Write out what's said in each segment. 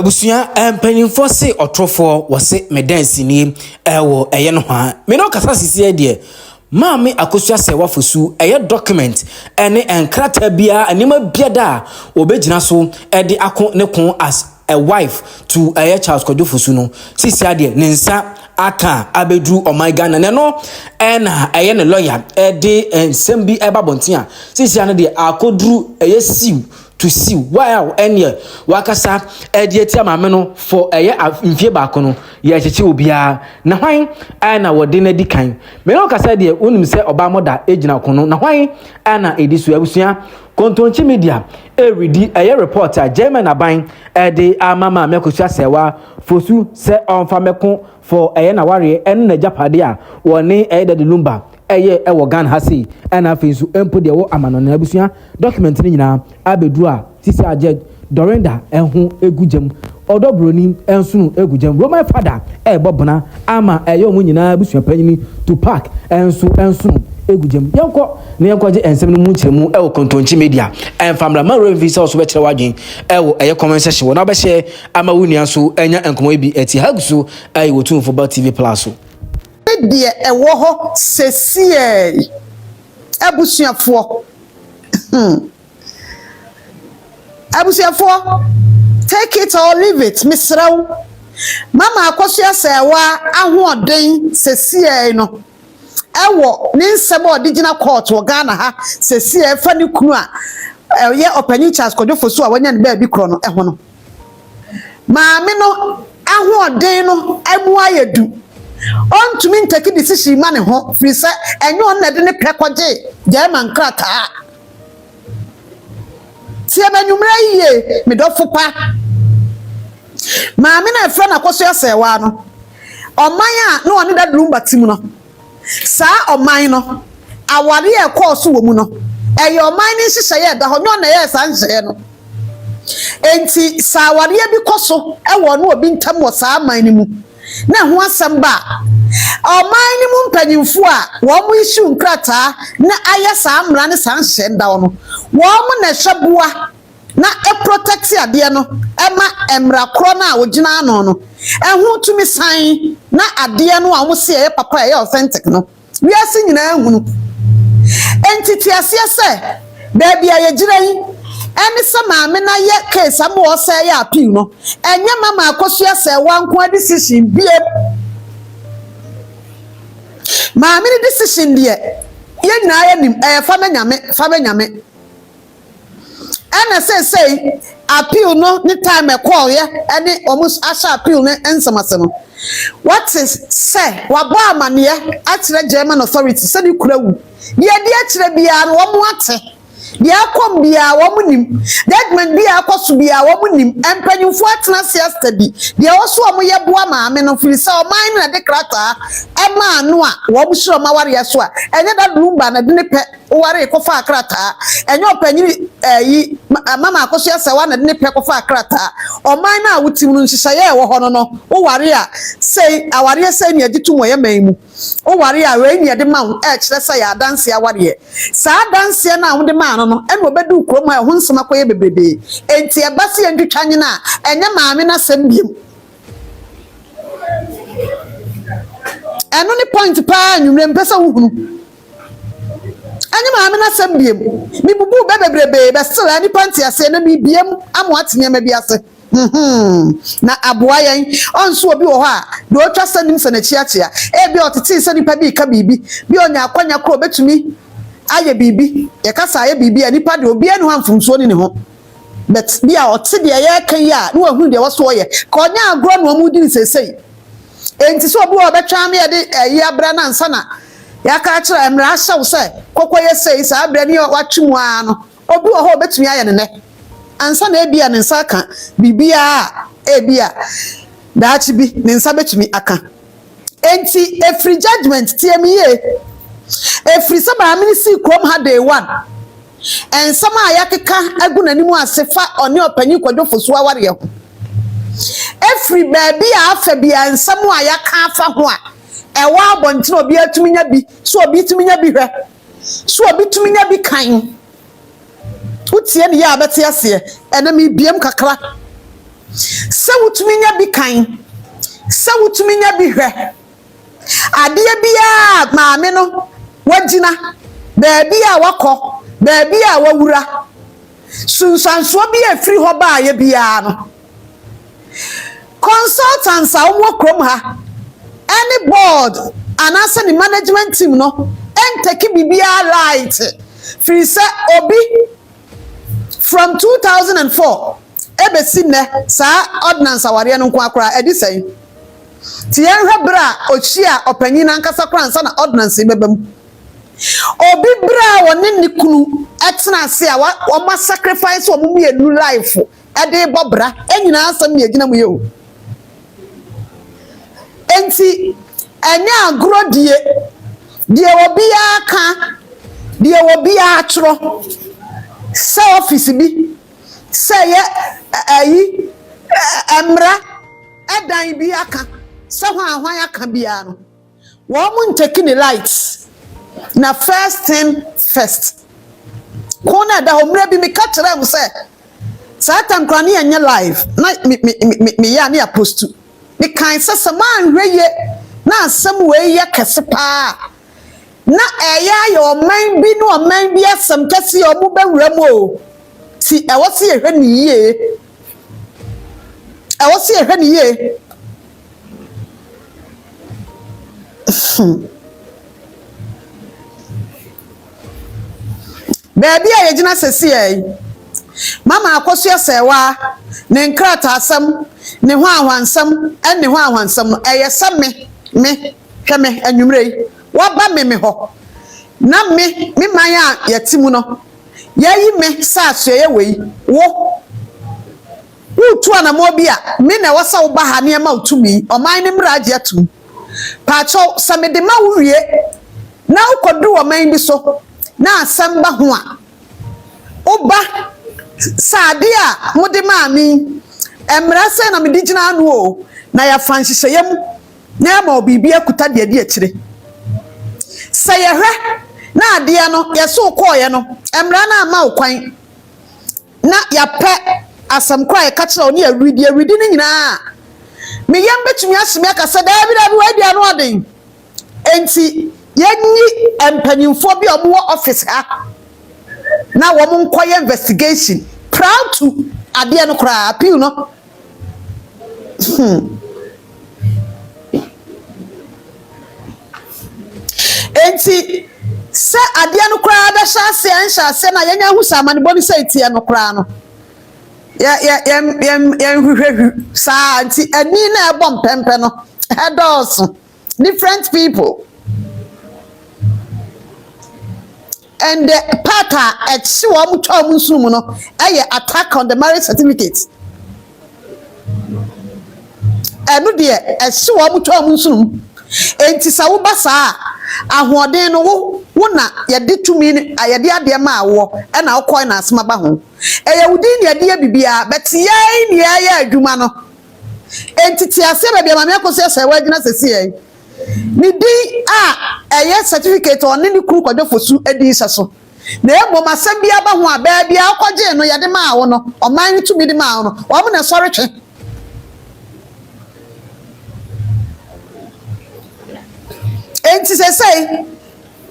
Abusia empanyimfo se otrofo wose medansi ni ewo eye no ha me no kasa sisi de maame akosua Serwaa fosu eye document ene enkrata bia anima biada obegina so de akon ne kon as a wife to eye Charles Kojo fosu no sisi ade ne nsa aka abedu Ghana ne no na eye ne lawyer de ensem bi eba bontia sisi ane de akodru eye siw to see wow enye wakasa edietia maame no for eye mfie ba ko no ye cheche obia na hwan na wode na dikan me no kasa de unim se oba moda ejina ko no na hwan na edisu abusua kontonchi media eridi eye reporter German aban de amama mekosua Serwaa fosu se onfa meko for eye na ware en na japade a woni eye de lumba eye ewo Ghana hasi na afensu empo de wo amano na abusua document ni nyina abedu a sisi aje Dorinda enhu egugem odobroni ensunu egugem Roman father bobona ama eye omu nyina abusua panyini to park ensunu egugem yenko ne yenkoje ensem no mu nkyeremu ewo kontonchi media family man room visa so be kire wadwen ewo eye comment section wo na be share ama wunia so enya enkomo bi eti hagsu wo tun football TV plus so de ewo ho sesie abusuafo abusuafo take it or leave it misraw mama akosua Serwaa ahoden sesie no ewo ni nsem original court wo Ghana ha sesie fa ni kunu a ye opanyi Charles Kojo fosu a wanya ne ba bi kro no eho no maame no ahoden no emu ayedu on to mean take decision man ho free say enyo on na de ne prekoje German krata ti ebenumra yiye me do fupa maame na efra na akosua Serwaa no oman a no one da lumba tim no sa oman no aware e course wo mu no eyo oman ni hihye da ho nyo na ye san hye no enti sa aware bi koso e wo no obi ntam wo sa aman ni mu na ho asem ba oman ni mu mpanyimfo a wo mu issue nkrata na aya sa amra ne san hye nda wo no wo mu na hweboa na e protect ade no ema emra kro na wogina no no ehu tumi san na ade no a wo se e papa e authentic no wi asi nyina ehunu entity asiese baby aye girai eni se maame na ye case am wo se ya appeal no enye mama akosua Serwaa nko decision bie maame ni decision die ye nyina ye nim fa menyame ana say appeal no ni time e call ye eni almost asha appeal ne ensamase no what is say wabo amane atire German authority say ni kurawu ye de atire bia no wo mu ate de akom bia wo mu nim judgment bia akoso bia wo mu nim empanyufo atena siasta bi de oso wo ye boa maame no firi say o man na de krata e ma no a wo mu suro ma ware so a enye da lumba na de ne pe ware ko fa krata enye opanyiri yi mama akosua Serwaa na de ne pe ko fa krata o man na wutim no nhyehyeye wo ho no wo ware a say aware say ne agitu mo ye man mu wo ware a we ne de ma wo e kire say ya danse aware sa danse na wo de ma no eno obedu krom a ho nsema koye bebebe enti ebase endwetwanyi na enye maame na sembiem eno ni point pa nwumre mpesa huhunu enye maame na sembiem mi bubu bebebrebe be still ani panti ase na mi biem amo atenya ma bi ase na aboayen onso obi wo ha do otwa sanim sanachiachia e bi otete sanipa bi ka bibi bi onya akwanya kro betumi aye bibi ye kasa aye bibi anipa de obi anu hamfumso ni ne ho but bia ote de ye kan ya no ahu de woso ye ka onya agro no mu di sesei enti so obi wo betwa me de yi abra na nsa na ya ka kira emra hyew se kokoye sei sa abra ni watwemu a no obi wo ho betumi aye ne ne ansa na ebia ne nsa ka bibia ebia daachi bi ne nsa betumi aka enti every judgment tiemiye every sama ministry krom ha day one and sama ayakeka agunanimu asefa oni opanyi Kojo fosu aware ho every baby afa bia nsamo ayaka afa ho a ewa abonti obi atumi nya bi so obi tumi nya bi hwe so obi tumi nya bi kan utie ne ya abete ase ena mi biem kakra sɛ wotumi nya bi kan sɛ wotumi nya bi hwɛ adeɛ biara maame no wagina baabi a wakɔ baabi a wawura sunsansoɔ bi afiri hɔ baayɛ biara no consultants a wɔwɔ kurom ha any board anaasɛ ne management team no ɛntɛki biribiara right firi sɛ obi from 2004 ebesi nnɛ saa ordinance awareɛ no nko akora ɛdi sɛn ti yɛnhwɛ berɛ a ohyia ɔpanyin ankasa kora nsa na ordinance bɛba mu obi berɛ a wɔne ne kunu ɛtena ase a wɔma sacrifice wɔn mu yɛnu life ɛde bɔ bra ɛnyinaa asɛm ne ɛgyina mu yɛ o enti ɛnyɛ agorɔ deɛ obiara ka deɛ obiara atwerɛ sɛ office bi sɛ yɛ ayi mmara ɛdan bi aka sɛ hwan aka biara no wɔn mu ntaki ne lights na first thing first ko na da homra bi me ka kyerɛ mu sɛ saa tankra ne yɛ live na me ya ne apostu me kan sɛ sɛ man hweye na asɛm wei yɛ kɛse paa na ɛyɛ ayɛ ɔman bi no ɔman bi asɛm kɛse ɔmo bɛwura mu o ti ɛwɔ se yɛhwɛ ne yie ɛwɔ se yɛhwɛ ne yie baabi a yɛgyina sɛsi yɛ mama akɔsua Serwaa ne nkrata asɛm ne ho ahwansɛm ɛne ho ahwansɛm no ɛyɛ sɛ me hwɛ me anwumre yi waba me hɔ na me man a yɛte mu no yayi me sa asoɛ wei wo tu anamo bi a me na wasa wo ba ha ne ma utumi ɔman ne mraje atum paacho samede ma wurie na ukodu ɔman bi so na asɛm ba ho a oba saade a mode ma mi emra sɛ na me digina anu o na ya fan hyehyɛyam na ma obibi akuta de ade akyire sɛ yɛhwɛ na adeɛ no yɛso kɔɔyɛ no emra na ama okwan na yapɛ asɛm kora yɛka kyerɛ wo ne awidi ne nyinaa me yam betumi aseme aka sɛ dabi wadi ano aden enti yɛnyi empanyimfo bi ɔmo office ha na wɔn nkɔyɛ investigation proud to adeɛ no kora appeal no enti sɛ adeɛ no kora bɛhyɛ ase na yɛnya hu sɛ amanebɔ ne sɛ etie no kora no hwehwehwe saa nti ani na ɛbɔ mpɛmpɛ no ɛdɔɔso different people and the part a ɛkyi wɔn twa wɔn nsum no ɛyɛ attack on the marriage certificate ɛno deɛ ɛkyi wɔn twa wɔn nsum enti sa wo ba saa ahoɔden no wo na yɛde tumi ne yɛde adeɛ ma awɔ ɛna wokɔɛ na asema ba ho ɛyɛ wudin ne yɛde bibia but yɛn ne yɛyɛ adwuma no enti ti ase ba bia mame akɔso sɛ wagina sɛsi yɛn ne din a ɛyɛ certificate ɔne ne kuru kɔdɔ fosu edi hyɛ so na ebo masɛm bia ba ho a baa bia akɔgye no yɛde ma awo no ɔman ne tumi de ma awo no wɔn na sɔre twe enti sɛsɛi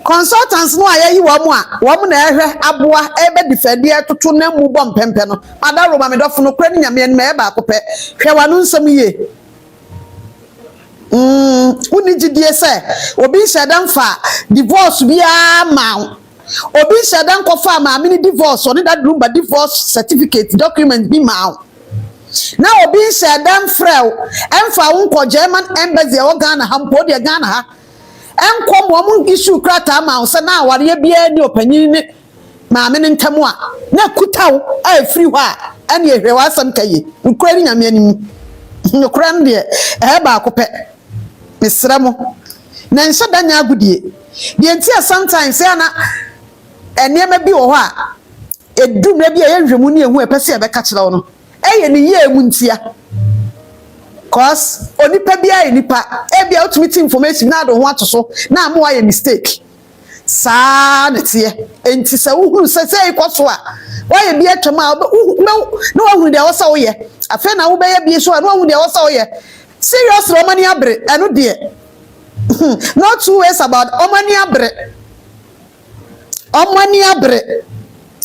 consultants no ayayi wɔn na ɛhwɛ aboa ɛbɛ defendie toto na mu bɔ mpɛmpɛ no madaro ma medɔfo no kura ne nyame no ma ɛba akopɛ hwɛ wano nsɛm yie uni gidie sɛ obi hyɛdan fa divorce bia ma obi hyɛdan kɔfa ma me divorce ɔne da rumba divorce certificate document bi ma na obi hyɛdan frɛw ɛmfa wo nkɔ German embassy ɛwɔ Ghana ha mpo de Ghana ha enkom wo issue krata ma so na aware bia ni opanyin ne maame ne ntam a na kutaw a free hɔ a ene ehwe wasam kaye nkura ni nyame anim nkura no de ba akopɛ mesrɛ mo na nhyɛ da nya agudie de ntia sometimes ya na enema bi wɔ hɔ a edumra bi a yɛhwɛmu ne ehu epɛse ɛbɛka kyerɛ wo no ɛyɛ ne yie mu ntia cause onipa bia enipa ebia utumi ti information na do ho atoso na am why mistake saa ne tie enti se uhuru se ikoso a why bia twema na wahuru de wo sa wo ye afa na wo be ye bi so no hu de wo sa wo ye serious romani abre eno de not two ways about omani abre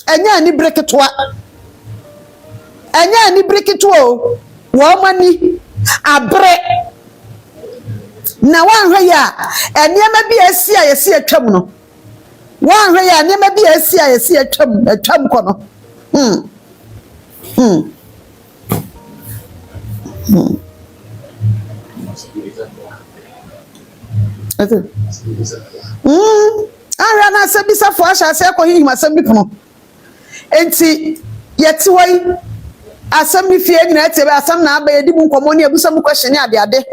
enya ni breketwa o wo mani abre na wanhwe ya enema bi asi a yesi atwam no wanhwe ya enema bi asi a yesi atwam ko no ara na sabisa fo asha se ko hihim asam bi pono enti yeti wai asam bi fie nyina tebe asam na aba yedi mu nkomo ne abusam question ade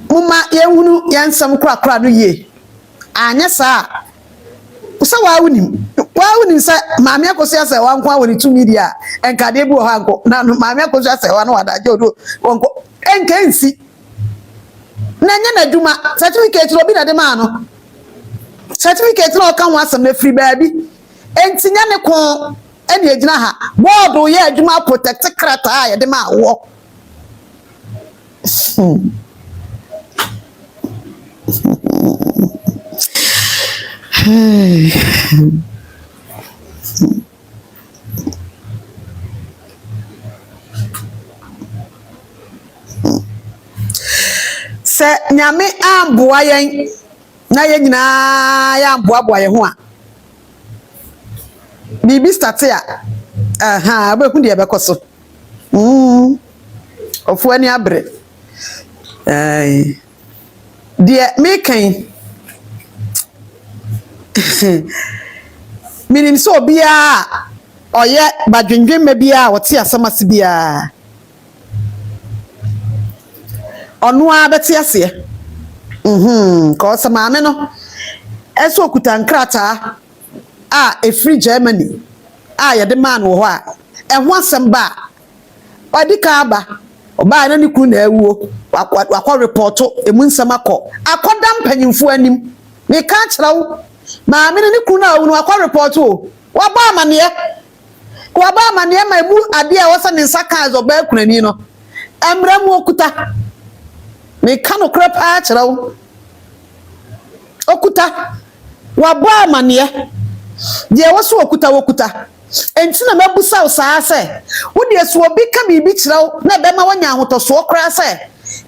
muma yehunu yansam kra no ye anya sa usa wa wunim sa maame akoso ase wa nko awoni 2 media enkade bi o hanko na maame akoso ase wa no wadaje odo wonko enkensi na nya na duma certificate obi na de ma no certificate no kan wasam na free baabi enti nya ne ko ene agina ha board ye adwuma protect krata ya de ma wo se nyame amboa yen na ye nyina ya amboa ye ho a bibi start ya be hu de be koso ofu ani abre de me kan minim so bia oye badwendwen ma bia wote asamase bia onu a beti ase ko samame no eso okuta nkrata a free Germany a ye de man wo ho a ho asem ba odika aba oba na ni kru na awuo wakọ report emu nsem akodam panyimfo anim me ka kyerɛw maame ne kru na awu no wakọ report o waba amane ma emu ade a wasa ne nsaka azoba kunani no emram okuta me ka no krep a kyerɛw okuta waba amane je waso okuta enti na mabusa wo saa se wo de so obi ka bibi kyerɛw na be ma wanya ahotoso okra se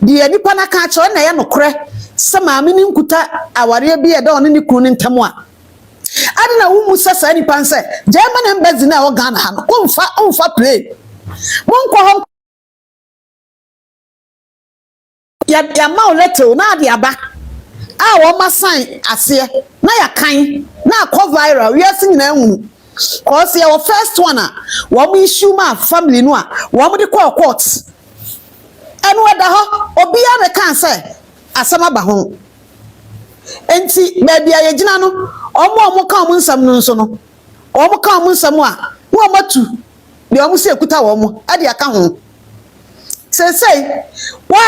de nipa na ka kyerɛw na ye no kre se maame ni nkuta aware bi e da one ni kru ni ntam a ade na wo musa sa nipa nse German embassy na wo Ghana ha no onfa play wonko ho ya ma letter na ade aba a wo ma sign ase na ya kan na akọ viral we asin na hu cause your first one wo issue ma family no a wo de call court enu wada ho obi a me kan say asama ba ho enti baby ayegina no omo kan omo nsam no nso no omo kan omo nsam a wo matu de omo se ekuta wo mo ade aka ho sesei wa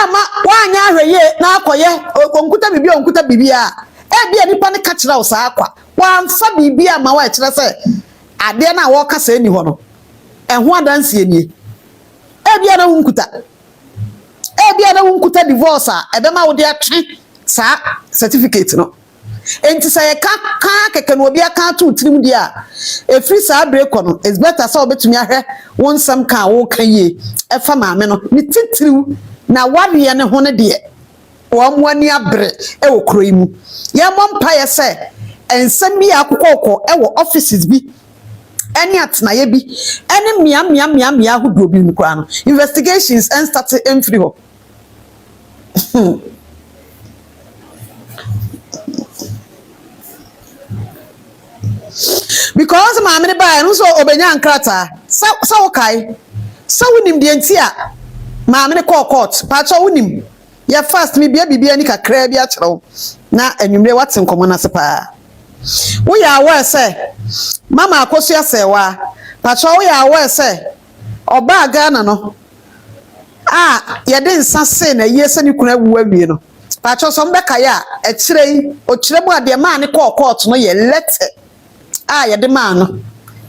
anya ahweye na akoye onkuta bibi a e bia nipa ne ka kira wo saa akwa wa mfa bibi a ma wa kira se ade na wo kasa eni ho no eho adanse enie e bia na wunkuta divorce a ebe ma wo de atwe saa certificate no enti say ka keke no obi aka to tirim dia e free saa break no is better so obetumi ahwe won sam ka wo kan ye e fa maame no ni titiriw na wadye ne ho ne de wo mwani abre e wo kroi mu ye mompa ye se ensam bi akokoko e wo offices bi eni atnaye bi eni mia hudo bi nkwa no investigations and start free ho because maame ne ba no so obenya nkrata sa wokai sa wonim de ntia maame ne call court pa cho wonim ya fast me bia ni kakra bia kyerɛw na anwumre wate nkomo na sepa wo ya awa se mama akoso ya Serwaa pa cho wo ya awa se oba Ghana no ye de nsa se na yese ni kuna wu awie no pa cho so mbeka ya e kyerɛ o kyerɛ mu ade ma ne call court no ye letter ye de ma no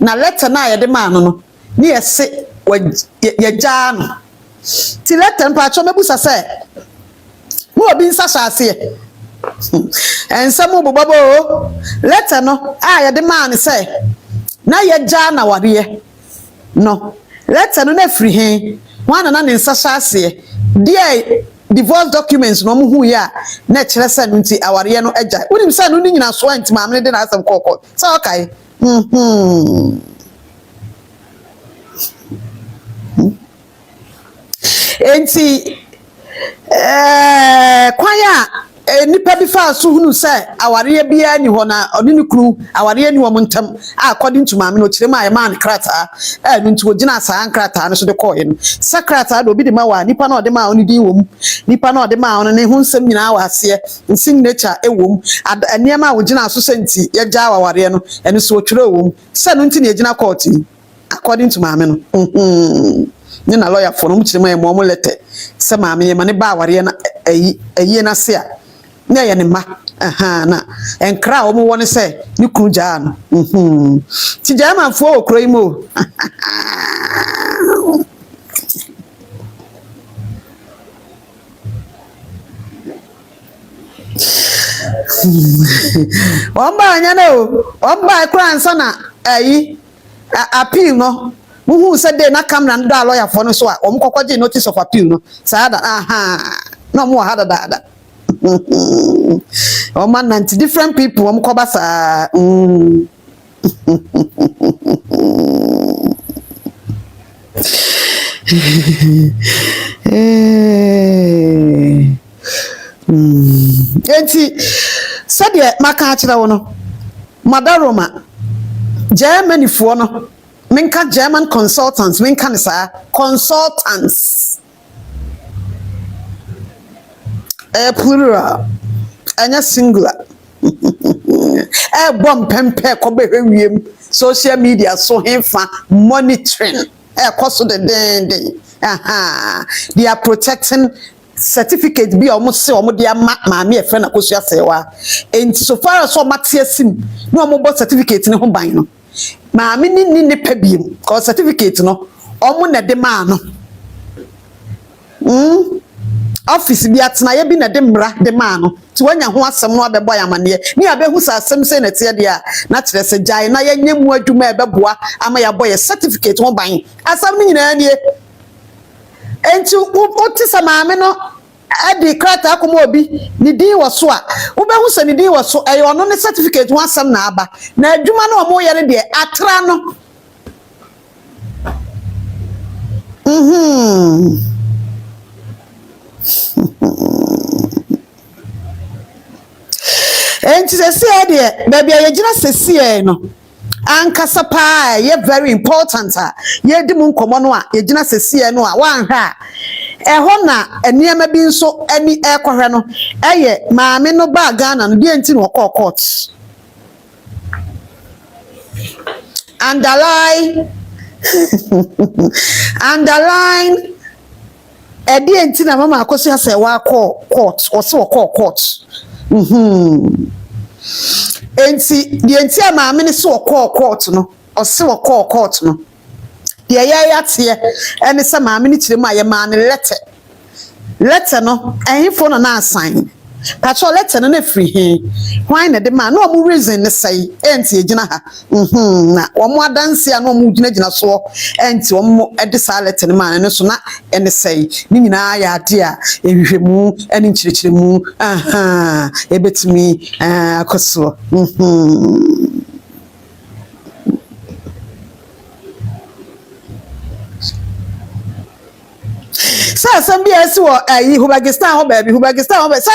na letter na ye de ma no ni yese ye jano ti letter mpa cho mebusa se mo obi nsa hyase ensam bobabo letter no ye de man se na ye jana ware no letter no na free he wana na nsa hyase dia divorce documents no mu hu ya na kire se no nti aware no agya wonim se no ni nyina so anti maamne de na asem kokko so okay enti kwaya nipa bi fa so hunu se aware bia ni ho na oni ni kru aware ni wo montam according to maame no kire ma ya man krata no nti ogina sa krata no so de call no sakrata do bi de ma wa nipa na ode ma oni din wo mu nipa na ode ma oni ne hu nsem nyina wa ase signature wo mu aniema ogina so senti ya ja aware no eno so otwere wo mu se no nti ne ogina court according to maame no ni na lawyer for no mu kire ma mo letter se maame ye ma ne ba aware na ayi na se a na ye ne ma na enkra o mo woni se ni kunu jaa no ti jaa man fo okro imo omba anya no omba kra nsa na ayi appeal no muhu se de na camera ndo a lawyer for no so a omkokoje notice of appeal no saada no mo hada dada oh man different people omkoba sa enti sadia maka akira wo no madaroma Germany fo no minka German consultants minka ne sa consultants plural anya singular bomb pempe ko be hwiem social media so hemfa monitoring koso de den they are protecting certificate bi omo se omo de maame e friend akosua Serwaa enti so far as omo tiasim no omo bo certificate ne ho ban no maame ni pa biem ko certificate no omo na de ma no office bi atena ye bi na de mra de ma no ti wanya ho asem no abebo yamane ni abehu sa asem se na tie de a na kire se jai na ye nyemu adwuma ebeboa ama ya boye certificate ho ban asam ni nyina nie enti oti sa maame no adi krata akoma obi ni din wo so a wo behu se ni din wo so e ono ne certificate ho asem na aba na adwuma na omo ye ne de atra no enti se se de baby ye gina sese no ankasa pa ye very important ye di mu nkomo no a ye gina sese no a wan ha ho na eniema bi nso ani ekohwe no eye maame no ba Ghana no die enti no court underline edi enti na mama akoso Serwaa court o se court enti di enti maame ne so court no o se court no de ya tie ene se maame ne kire ma ye ma ne letter no ehifo no na assign patrol letter no na free he why na de ma no mo reason ne say enti egina ha na omo adanse a no mo gina so enti omo ede sa letter ne ma ne so na ene say ni nyina ya ade a ehwehwemu ene nchirechiremu ebetimi akoso sa sambi esi wo Hubakistan ho ba bi Hubakistan ho ba sa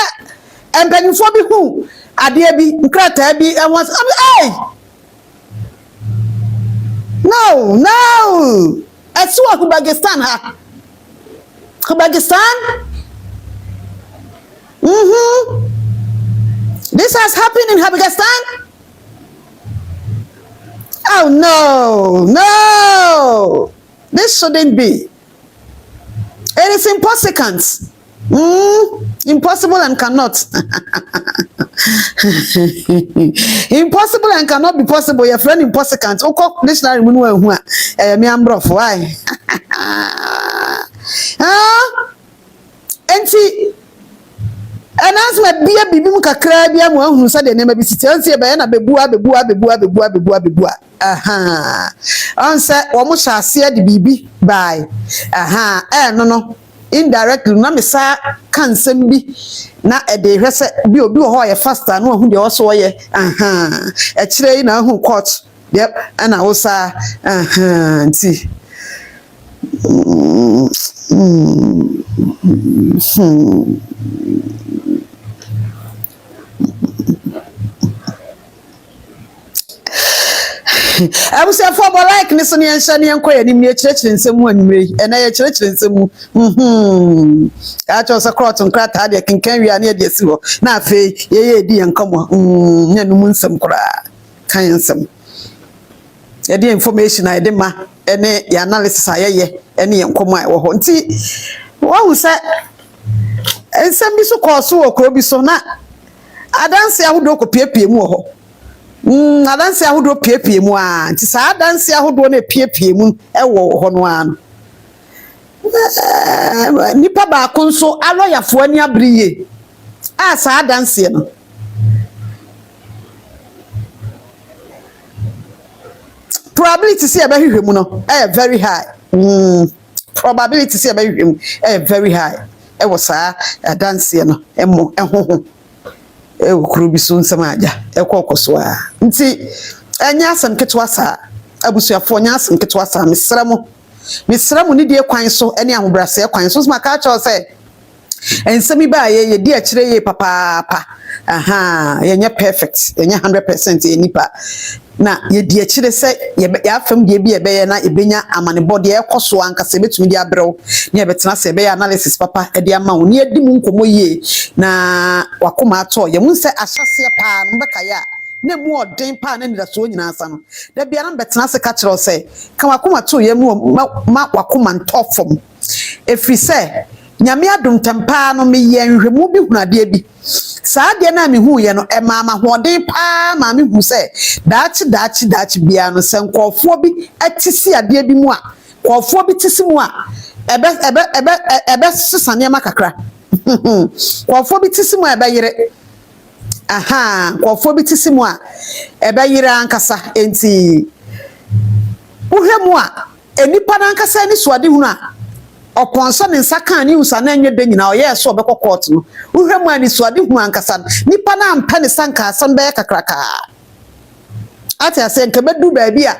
empanifo bi hu ade bi nkrata bi won no esi wo Hubakistan ha Hubakistan this has happened in Hubakistan. Oh no this shouldn't be. It is impossible and cannot. Impossible and cannot be possible. Your friend impossible. Oko dictionary mu no ehu a me ambrofo why. Ah, enti announcement bia bibi mu kakra bia mu ahunu sa de nema bi siti ansi e be na bebua. Aha. On say wo mo hyase de bibi bye. Aha, no. Indirectly na me sa kansem bi na e de hwese bi obi ho ye faster na ohu de oso ye e kire na hu court yep na wo sa nti I was a for like Nissan and Shani and Quay in your church in some one way, and I church in some. I chose a crotch and crack had can carry near the sewer. Now, fay, ye, and come on, moon some cra, kind some. The information I did ma, any analysis I ye, any and come my or see. What was that? And some be so called so or croby so not. I don't say I would look a peer more. Adanse ahodo piepie mu a nti saa adanse ahodo na piepie mu ewo ho no an nipa ba ko nso aloyafo ani abriye a saa adanse no probability say ebehwehwe mu no very high probability say ebehwehwe mu very high ewo saa adanse no emo ehoho kuru bi so nsem aja ekokoso a nti enya asem ketwa sa abusuafo nya asem ketwa sa mesramo ni die kwan so ene ahobrase kwan so maka cha se ensemi ba ye di akire ye papa aha ye perfect ye 100% enipa na ye di akire se ye afam die bi ebe na ebenya amane body ekoso ankase betumi di abrew ne ebetena se ebe analysis papa e di ama wo ne edi mu nkomo ye na wakoma ato ye munse ahyase pa no beka ya na mu odin pa na nida so nyina asa no da bia na betena se ka kire se ka wakoma to ye mu ma wakoma ntofom efri se nyame adom tempa no me ye nhwemu bi hunade bi saa de na me hu ye no e mama hoden pa ma me hu se dachi bia no se nkofo bi atisi ade bi mu a nkofo bi tisi mu a ebe sesane makakra nkofo bi tisi mu ebe yire aha nkofo bi tisi mu a ebe yire ankasa enti uhwemu a enipa na ankasa ni suade hu a oponso ne nsaka ni usa na enye de nyina oye so obekọ court no uhwemu ani suade hu ankasa nipa na ampa ne sanka asan be kakraka ati ase nke bedu ba bi a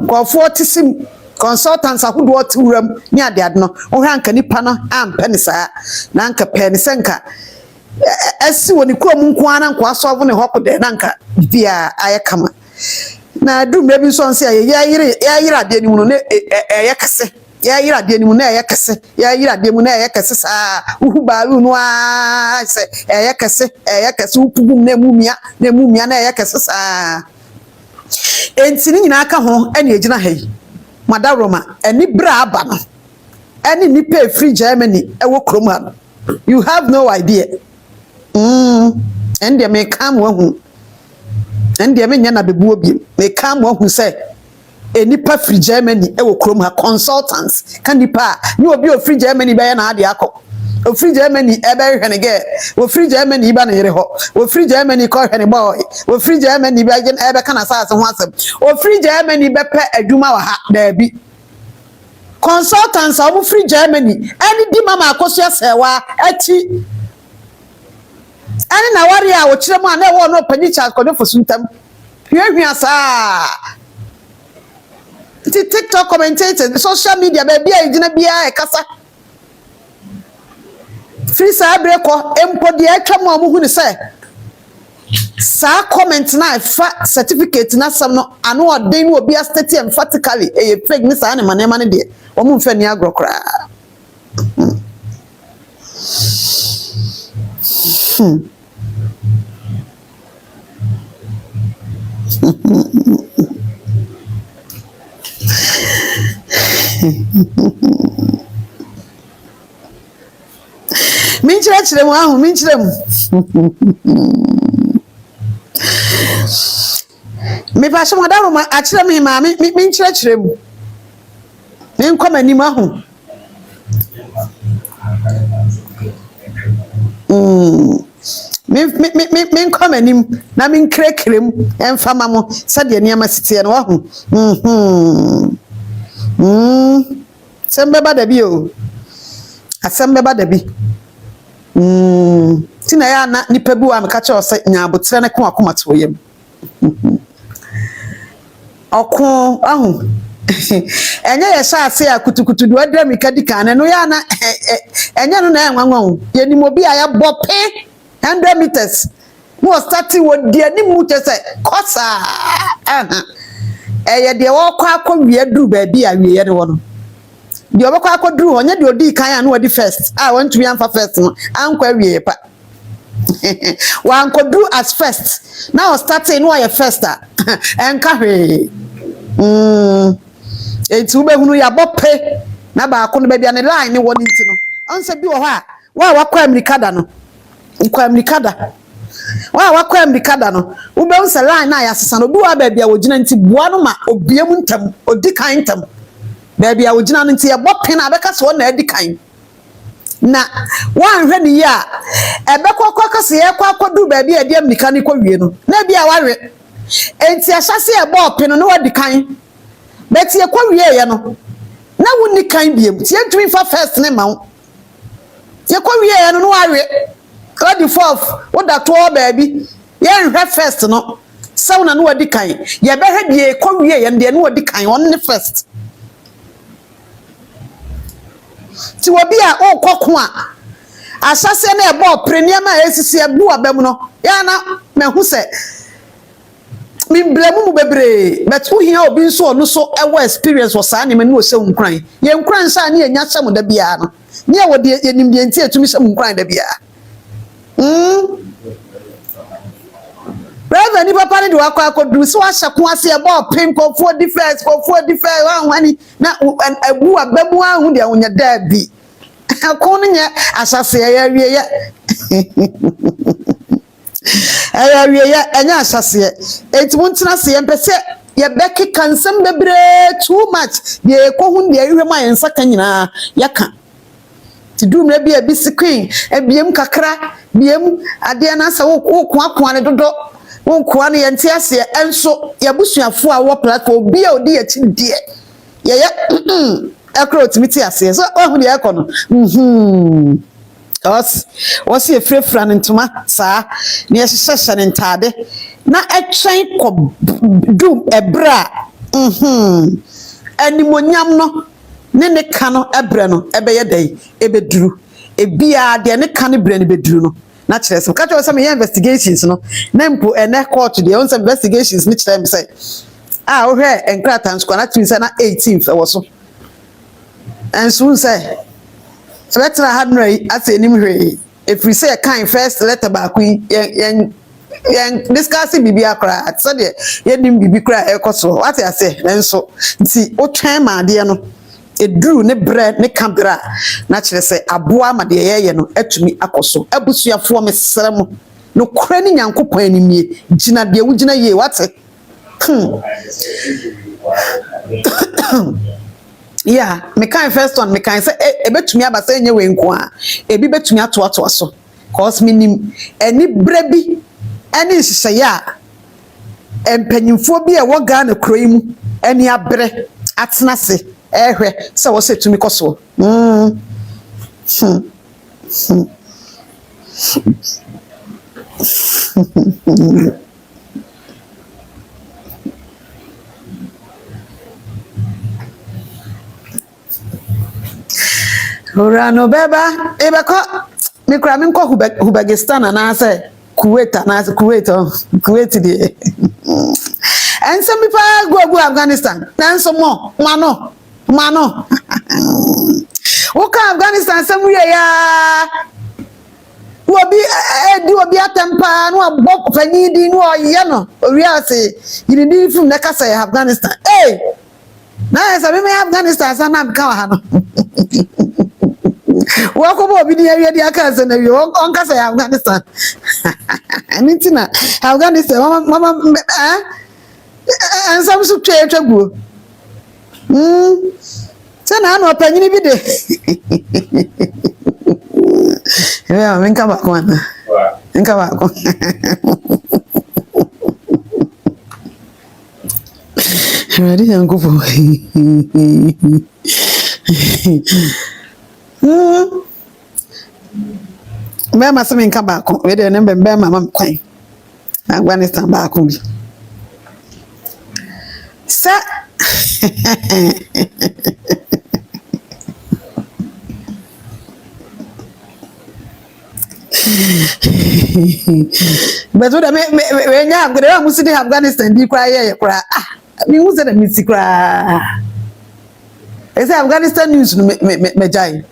kofo tisim consultants ahodo oturam ni ade ade no ohwa anka nipa no ampa ne saa na anka pe ne sanka esi woni kurom nko ana nko asolve ne hokode na anka bia ayekama na du mebi nso nse ya yira ade ni mu no ne yakase ya yira de ni mu na yakase ya yira de mu na yakase sa uhu balu no a se yakase upugum na mumia na yakase sa enti ni nyina aka ho ene egina hai madaroma eni bra aba no eni ni pay free Germany ewo kroma you have no idea ende me kam wahu ende me nya na bebuo bi me kam wahu se enipa free Germany ewo krom ha consultants kanipa ni obi o free Germany be na ade akọ o free Germany ebe hwenege o free Germany iba na yere ho o free Germany ko hwene boy o free Germany be agin ebe kana saase ho asem o free Germany be pe adwuma wa ha da bi consultants o free Germany ani di mama akoso Serwaa achi ani na wari a wo kire mu na ewo no panyi cha kodo fosuntam hwehwia saa TikTok commentators, social media, baby, I didn't be a casa. Free Sabreko, Empo the Ekamo who say. Sa comment na fa certificate na some no ano den will be a state emphatically a fake miss animal money there. Omun feni agro cra. Minchire mu ahu minchire mu. Me pa so moda ro ma akire me ma minchire mu. Me nkoma ni mu ahu. Me nkoma ni na me nkrekrem emfama mo sade niam asite no ahu. Sembe ba da bi o. Asembe ba da bi. Tina ya na nipa bi wa me ka che o se nya abotre na ko akoma to yem. Okon ahu. Enye ye sha ase ya kutukutu do adra mi kadika na no ya na enye no na enwanwan ye ni mobi aya bope 100 meters mo start wo dia ni mu che se kosa ye de wo kwa akwa duru ba bi a wie ye de wo no de obekwa akwaduru onye de odi kan ya na odi first want to be amfa first no ankwa wie pa wa ankodu as first now starting no ya first enka hwe enti ube hunu ya bope na ba akọ no ba bia ne line ne woni nti no onse bi wo ha wa wakọ amerikada no nkọ amerikada wa wakọ amerikada no ube unse line na ya sesa no bi wa ba bia wo gina nti bua no ma obiem ntam odi kan ntam ba bia wo gina nti ya bope na abeka so na adi kan na wan hwe ni ya ebekọ kase ye kwa akodu ba bia edi amerika ni kwa wie no na bia wawe enti asase e bope no na wadi kan beti ye kwa wie ye no na woni kan biem ti entumi fa first ne ma wo ye kwa wie ye no no awe God the fourth wo da to baabi ye nhwe first no saw na no wadi kan ye be hwe die kwa wie ye de no wadi kan on ne first ti wo bi a o kokko a asase na e bo premium a esisi e bu abam no ya na mehu se Mimblemu mu bebre but who here obi nso onu so ewo experience wo saa ne mani wo se nkran ye nkran sa ne enya hyem da bia no ne wo de enim de nti etumi hyem nkran da bia brother ni papa ne de wakọ akodu so ahyako ase e ba pin kofo defense wan wani na abu abamu ahu de wonya da bi akon ne asase ya wie ya wie ya enya asase etimu ntina se yempese ye beki kansem bebre too much ye ko hu de ehwe ma yensa kan nyina yaka ti dumre bi e bisikwen ebiem kakra biem ade na sa wo ko ne dodo wo ko ne yenti ase enso ye busuafo a wo platform bi a odi achi de ye ekro timiti ase so hu de ekono wasi efrefra ntoma saa ne yesesese ne ntade na etwen ko dum ebra animonyam no ne ka no ebre no ebeye dai ebeduru ebia de ne ka ne bre ne beduru no na kire se ka twa se me investigations no na mpo ene court de on some investigations ni kire me say wo hwe enkratan sko na twin say na 18th e wo so enso say Letter Henry as a name. If we say a kind first letter back, we discussing Bibia cry. So, dear, yen Bibi cry, so what I say, and so see, oh, chama, dear no, it drew ne bread, ne cambra. Naturally say, a boa, my dear, no, et me akoso, a busia for me, Salam, no cranny young cook me, Gina, dear, Ujina, ye, what's it? Yeah, me kind first one, me kind say e betumi aba say nye we nko a e bi betumi ato so cause minim eni brebi eni hihye ya empanyimfo bi e wo ga na kroi mu eni abre atena se ehwe se wo se tumi koso Horano beba ebeko mikra minko Uzbekistan na say Kuwait na say Kuwait de ense mi pa go Afghanistan nanso mo mano Oka Afghanistan samuye ya obi atempa no abok fanyi di no ye no ori ase yiri fum na kasa Afghanistan na esa me Afghanistan sana ka ha no Welcome obi di area di aka se na wi on kasa ya Afghanistan. Anitina Afghanistan mama ansam su twa guo. Se na no panyini bi de. Ya men ka ba ko na. Nka ba ko. Ready yango po. Bema se menka ba ko we de ne bema mama kwan. Afghanistan ba ko bi. Sa but what me nya agre mu si de Afghanistan di kwa ye kura mi hu se de mi si kura ese Afghanistan news no me jai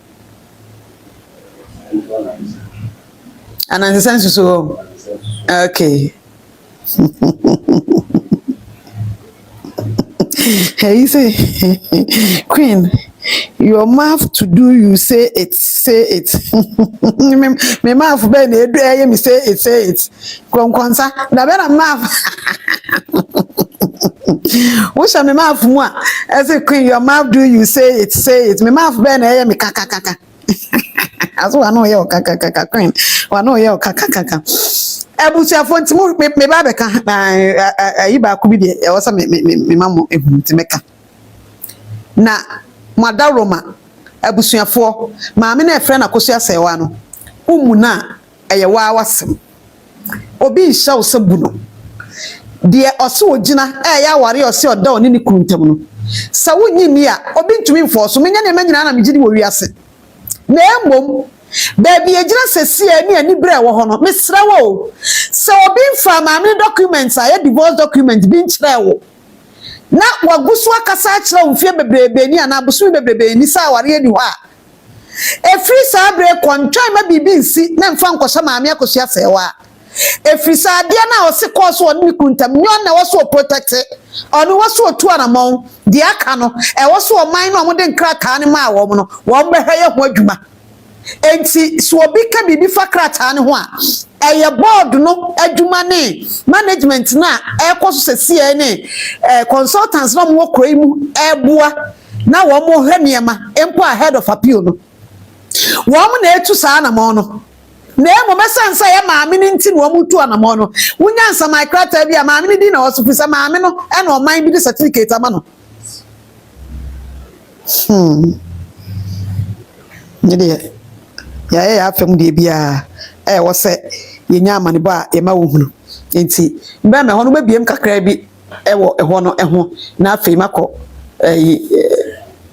and sense so okay. Hey, you say, Queen, your mouth to do, you say it, say it. My mouth, Ben, me say it. Kwanza, na bena mouth. What's my mouth more? As a Queen, your mouth do, you say it, say it. My mouth, Ben, me kaka. As one know your kaka, Queen. One know your kaka. Abusia fonti mu me ba be ka ayi ba ku bi de e wosa me mamu ehunti meka na madaroma abusuafo maame na efre na kosua Serwaa no umu na eye wa wasem obi nhya wo sabu no de ose ogina ya ware ose oda oni ni kuntam no sa wonyi ni a obi ntumi mfo so menya na manyina na megidi wo wiase na emom baby ejina sesie ni ani bre wo ho no mesra wo so obi mfa maame documents a divorce document bi nkyere wo na wagusu akasa akere wo fie bebrebe ni ana busu bebrebe ni sa ware ni ho a efri sa bre kontwan ma bibi nsi na mfa nkosha maame akosua Serwaa efri sa de na o se course wo ni kuntam nyon na wo so protect onu wo so tu anamon de aka no e wo so man no mo de nkraka ne ma wo no wo mbehwe ye ho adwuma enti so obi ka bibi fa krata ne ho a eye board no adwuma ne management na ekoso sesie ne consultants no mo kroi mu eboa na wo mo hwe niema empo ahead of appeal no wo mo na etu saa na mo no na emo mesansa ye maame ni nti no mo tu anamo no wunya nsa my krata bia maame ni di na wo so fisa maame no e na o man bi di certificate ama no Nyede ya afem de bia wo se yenya amane ba ye ma wo hunu enti mba me ho no babiem kakra bi wo ho no ho na afei makọ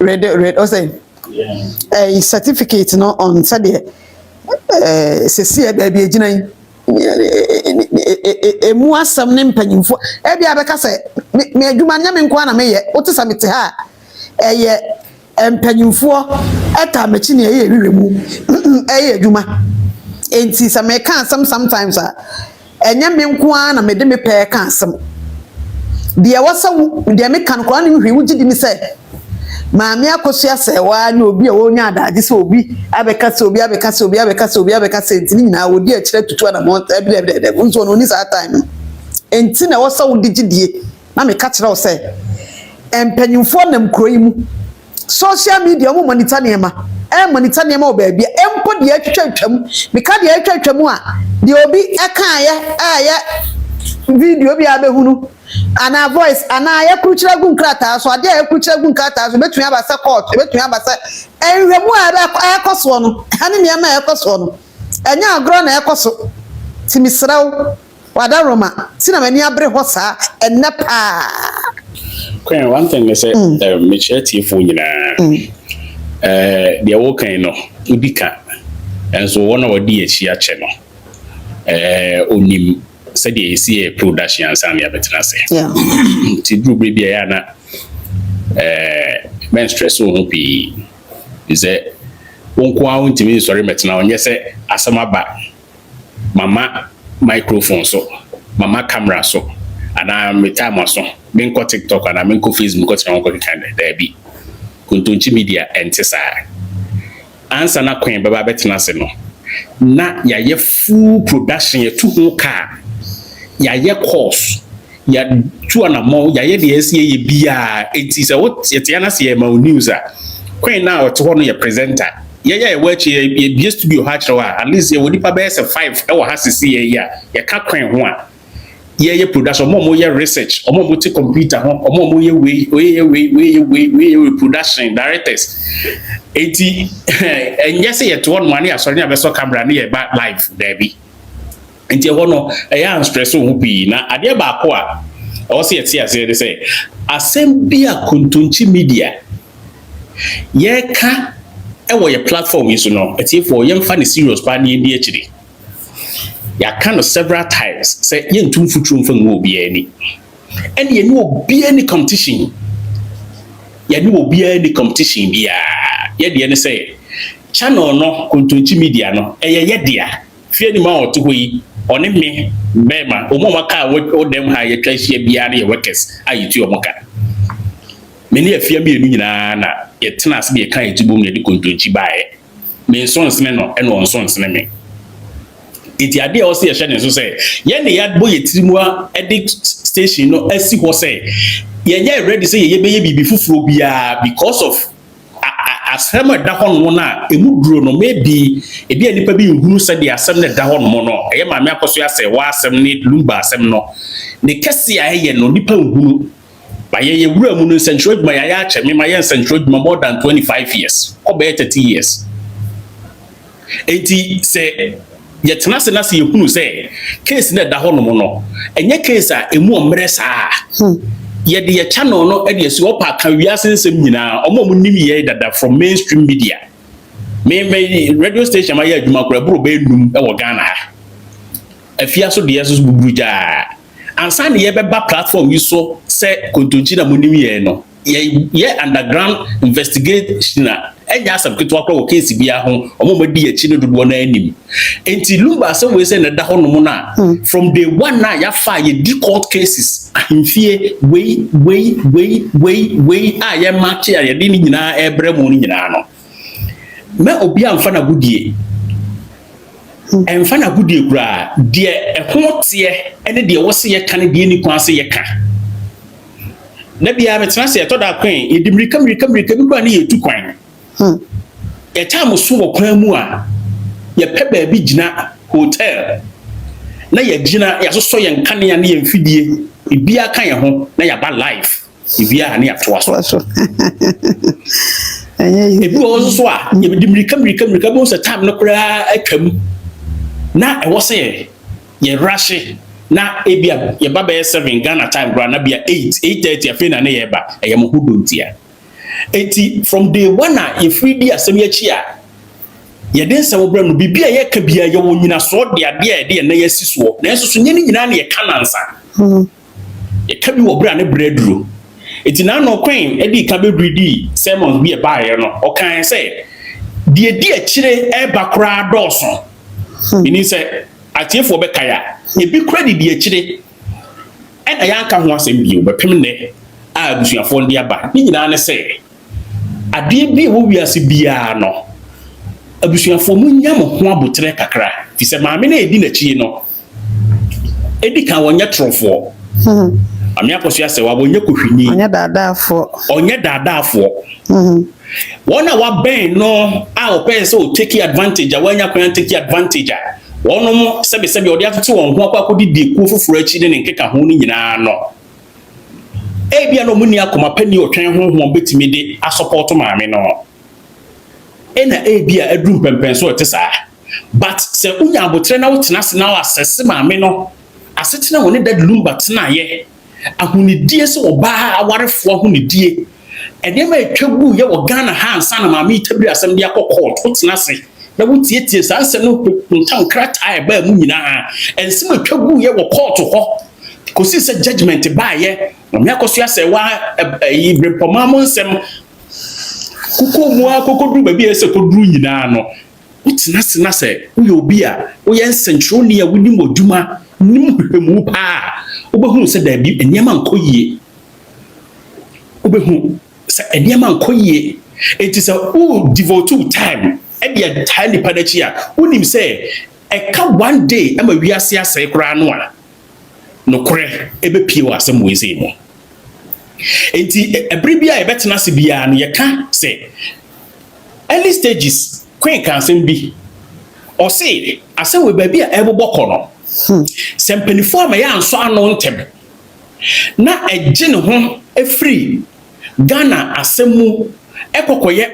red o say certificate no on sade sesi ba bi eginan emu asam ne mpanyimfo bia beka se me adwuma nya me nko na me ye otisa mete ha mpanyimfo eta machi ne ye wiwemu adwuma enti sa me kan sometimes enya me nko na me de me pe kan asam de wasa de me kan ko na hwi wugidi mi se maame akosua Serwaa na obi a wonya adaje se obi abeka se enti nyina wodi a kire tutu na mo de nso no ni sa time enti na wasa wudi gidie na me ka kire wo se empanyimfo na mkroyi mu social media mo monitor niema monitor niema obaabia empo de atwatwam me ka de atwatwam a de obi eka ya video bi abehunu ana voice ana ya kruchira gun krata so ade ya kruchira gun krata so betun abasa court betun abasa enhwemu a ekoso no ane niema ekoso no enya agro na ekoso timisraw wada roma tina mani abre ho sa enapa Queen, one thing is me chatty for you the awokan no ubika and so one of our DHR channel onim said the see production and some betenase to do baby ana men stress won be is a wonko a wontimi sorry metena onye se asama ba mama microphone so mama camera so ana metama so menko TikTok ana menko Facebook ko tena wonko kind there be kuntunchi media entesa ansa na kwen baba betena se no na ya full production ya tu ho car ya course ya tu anamo ya de ese ye bia enti se what ye na se ma news a kwen na o to ho no ye presenter ya watch ye studio ha chwa at least ye wodi pa be se 5 e wo ha sisi ye ya ka kwen ho a ye production mo ye research mo ti computer ho mo ye we production directors eti enye se ye to one money asori na be so camera na ye ba live there bi enti ho no e ya stress ho bi na ade ba ko a o se ye ti ase de say asem bi a kontonchi media ye ka e wo ye platform yi so no eti for ye mfa ne serious pa na ye di akire ya kind of several times say yentum futrum fan obi ani and ye no obi ani competition ye no obi ani competition bia ye de ne say channel no kontonchi media no ye dia fie ni ma oto yi one me bema omo maka o dem ha ye twahia bia na ye workers ayitu omoka meni afia me enu nyina na ye tena ase be kan yitubom na de kontonchi bae me sonsene no e no sonsene me iti ade o se ye so say ye ne ya boye tirimua edit station no asi ho say ye ready say ye be ye bibi fufuro bia because of asem da ho no na emu duro no maybe e bia nipa bi nhunu say the asem na da ho no no ye ma me akoso ya say wa asem ni lumba asem no ne kese a ye no nipa nhunu ba ye wura mu no central ma ya ache me ma ye central ma more than 25 years or be 30 years enti say ye tena se na se yehunu se case na da ho no no enye case a emu omre saa ye de ye channel no e de si opa ka wiase nsem nyina omo nim ye dada from mainstream media me radio station ma ye adwuma kora bro be num e wo Ghana afia so de yeso bubuja ansa ne ye beba platform yi so se kontonchi na mo nim ye no ye underground investigation enya asam keto akwa wo case bia ho omo di achi no dodo na anim enti lumba asem we say na da ho no na from day one na ya fa ye di court cases ahemfie we a ye match a ye di ni nyina ebremu ni nyina no me obi amfa na gudie emfa na gudie kura de eho tie ene de wo se ye kan de ni kwan se ye ka na bia metena se to da kwan edimirika bi ba na ye tu kwan ya time so wo kwan mu a ye pe ba bi gina hotel na ye gina ya so ye nkane ya na ye mfidie ebia kan ye ho na ya ba life ebia na ya to aso ebi wo so a ye di mirika bo se time no kra atwam na e wo se ye rush na ebia ye ba 7 Ghana time bra na bia 8:30 afina na ye ba e ye mo hudontia eti from day one in free dia asem ya chi a ye den se wo bra no bibia ye ka bia ye wo nyina so de ade de na ye sisuo na enso so nyene nyina na ye kanansa ye ka bi wo bra na braduro eti na no kwen edi ka be bridi sermons bi e ba ye no o kan se de di a chire e ba kra doso ini se atiefo be kaya e bi credit de a chire e na ya ka ho asem bi o be pem ne a abusuafo ndi aba ni nyina ne se ade bi wo wiase bia no abusuafo mu nya mo ho abotre kakra fi se maame na edi na chi no edi kan wonya trofo ami akoso ya se wa wonya kohwini onye dadaafo wona wa ben no a o pese o take advantage a wanya kwan take advantage a wono mo sebe odi atoto won ho akwa di ku fufuru achi ne nkeka ho ni nyina no ebia no muni akoma pani otwen ho betimi de support maame no ena ebia adrum pempen so otesa but se unya abotre na wotena se na asese maame no asetena woni dad lumba tena ye ahunidie se oba awarefo ahunidie ene ma etwagu ye wo Ghana ha ansa na maame itabiri asem de akokot wotena se na wotietie sa anse no ntan krata e ba mu nyina ensem etwagu ye wo court ho kosi se judgment ba ye me akoso ya se wa ibrepomamo nsem kuko mu akokodru ba bi ese kodru nyina no utina se na se uyo obi a uye nsentro ne ya wudi moduma nim hwemu pa obehu se da bi eniema nkoyie obehu se eniema nkoyie it is a devote time ɛde taa nipa n'akyi a wonim sɛ ɛka one day ama wiase asɛe koraa no a nokorɛ ɛbɛpie wɔ asɛm wɔ ɛsɛ mu enti ɛbere bi a yɛbɛtena ase biara no yɛka sɛ early stages Queen ka asɛm bi ɔse asɛm wɔ baabi a ɛbobɔ kɔ no sɛ mpanimfoɔ ama yɛ ansɔ ano ntɛm na ɛgye ne ho afiri Ghana asɛm mu ɛkɔkɔyɛ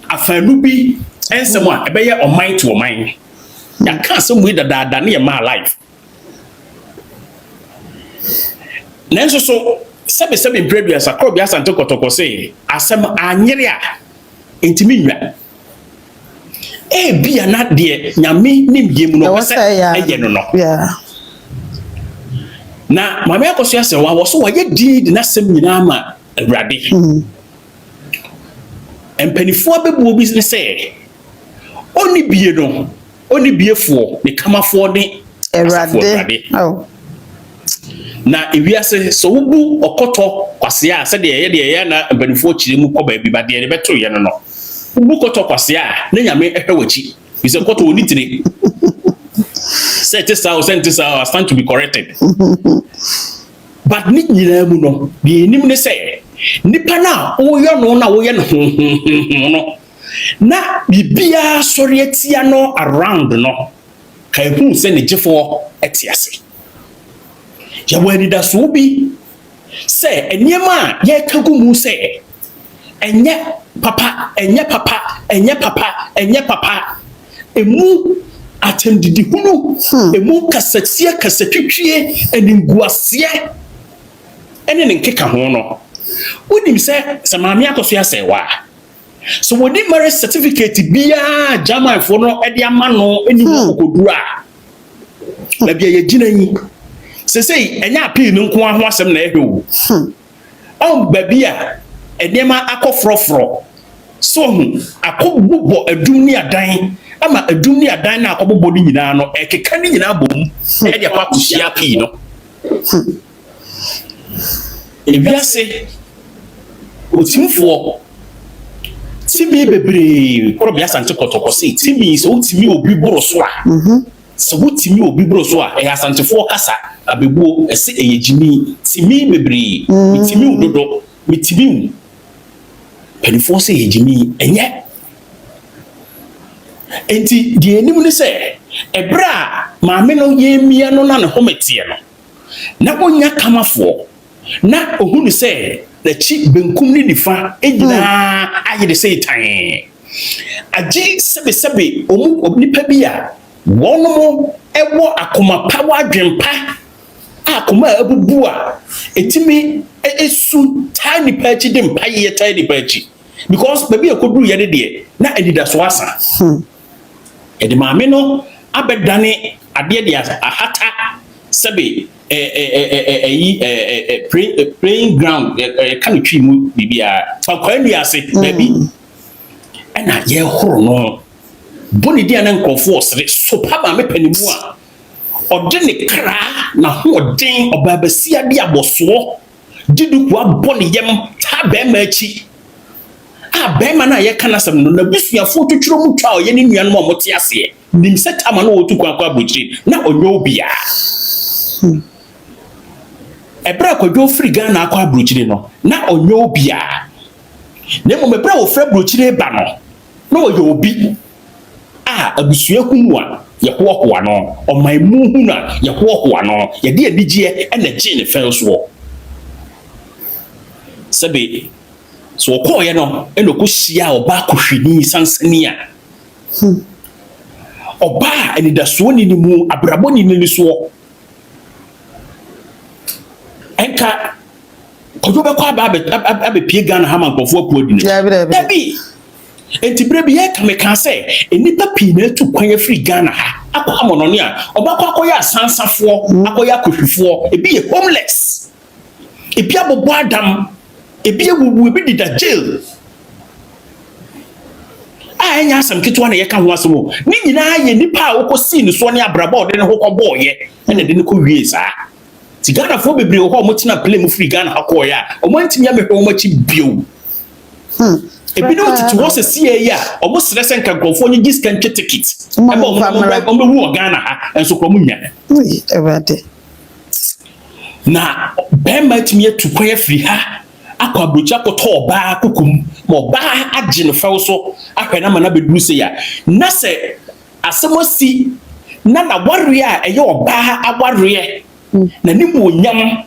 afanu bi nsɛm a ɛbɛyɛ ɔman to ɔman yɛka asɛm wɔ dadaada ne yɛ maa life nanso so sɛbesɛbe mprɛduasa kɔ bi asante kɔtɔkɔ sɛ asɛm anyere a ntimi nwa bia na deɛ nyame nim yɛ mu no sɛ ɛyɛ no no na mame akɔso asɛ wɔ so wɔyɛ din de n'asɛm nyinaa ma Awurade mpanifoɔ bɛbuo bi ne sɛ ɔni bie no ɔni biefoɔ ne kamafoɔ ne Awurade na ewiase so wobu ɔkɔtɔ kwasea a sɛdeɛ yɛ na mpanifoɔ kyerɛ mu kɔ baabi ba deɛ ne bɛto yɛ no no wobu kɔtɔ kwasea a ne nyame ɛhwɛ w'akyi bisɛ kɔtɔ oni tire sɛ te saa o sɛ nte saa o stand to be corrected but ne nyinaa mu no deɛ enim ne sɛ nipa na woyɛ no na woyɛ no no na bibia sɔre atia no around no ka ehu sɛ ne gyefoɔ ɛte ase yɛwɔ anidasoɔ bi sɛ nneɛma a yɛka gu mu sɛ ɛnyɛ papa emu atɛmdidi hunu emu kasatwie aninguaseɛ ɛne ne nkeka ho no wonim sɛ maame akɔso asɛwa so wodi marriage certificate biya Germanfoɔ no ɛde ama no ani kokoduru a na bia yɛgyina yi sesei ɛnya apii no nko ho asɛm na ɛhwɛ wo baabi a ɛnneɛma akɔforɔforɔ so hu akɔbobɔ adum ne adan ama adum ne adan na akɔbobɔ ne nyinaa no ɛkeka ne nyinaa bom ɛde akɔ akɔhyia pii no ewiase otimfoɔ timi bebree kɔrɔ bia sante kɔtɔkɔ sɛ timi sɛ wotimi obi boro so a sɛ wotimi obi boro so a ɛyɛ asantefoɔ kasa abebuo ɛsɛ ɛyɛ gyimi timi bebree mitimi udodo mitimi panifoɔ sɛ ɛyɛ gyimi ɛnyɛ enti deɛ anim ne sɛ ɛberɛ a maame no yɛmia no na ne hometeɛ no na onya kamafoɔ na ohunu sɛ n'akyi benkum ne nifa egyina ayɛ de sɛ tan agye sɛbesɛbe ɔmu nipa bi a wɔn ɛwɔ akoma pa wadwempa akoma abubu a etimi esu taa nipa akyi de mpa yɛ taa nipa akyi because baby akoduru yɛ de deɛ na adidaso asa ɛde maame no abɛdane adeɛ de ahata sɛbe playing ground kan twi mu bibia fa kwani ase baby ɛna yɛ horo no boni dia na nkɔfo ɔsere so pa ma mepanimu a ɔde ne kra na hoɔden ɔbaabasia de abɔsoɔ didu kwa bɔne yam ta bɛma akyi a bɛma na yɛ kana sɛm no na bisuafo twetwero mu twa ɔyɛ ne nuanom a mote aseɛ nim sɛ tama no wɔtu kwa kwa abɔkyire na ɔnyɛ obia ɛbra kwadwo firi Ghana akɔ abɔkyire no na ɔnyɛ obia na mmom ɛbra wo fra abɔkyire ba no na ɔyɛ obi a abusua hunu a yɛhoahoa no ɔman mu hunu a yɛhoahoa no yɛde anigyeɛ ɛna gye ne fɛn soɔ sɛbe so ɔkɔɔyɛ no ɛna ɔkɔhyia ɔbaa kɔhwini sansani a ɔbaa anidasoɔ ne ne mu abrabɔ ne ne soɔ ɛnka kɔdwo bɛkɔ abɛpie Ghana ha ma nkɔfoɔ apuo di no dabi enti bere bi yɛ kameka sɛ enipa pii na atu kwan afiri Ghana ha akɔ amɔnɔne a ɔbakɔ akɔyɛ asansafoɔ akɔyɛ akɔhwifoɔ ebi yɛ homeless ebi abobɔ adam ebi ewuwu ebi dida jail a ɛnya asɛm ketewa na yɛka ho asɛm o ne nyinaa yɛ nipa a wɔkɔsii ne soɔ ne abraba ɔde ne ho kɔbɔɔyɛ ɛna de ne kɔwie saa ti Ghana fo bebree wɔ hɔ a wɔtena plane mu firi Ghana ha kɔɔyɛ a wɔn ntumi amehwɛ wɔn akyi bio Ebi no titi wo se sie ya omo sere se nka grofo nyi giskan ticket e ba omo wu Ghana ha enso kro mu nya Ewade na bema timi atu kwan free ha akọ abrocha koto oba kokum mo oba agye no few so ahwe na mana beduru se ya na se asemosi na ware a eye oba aware na ni mo nyam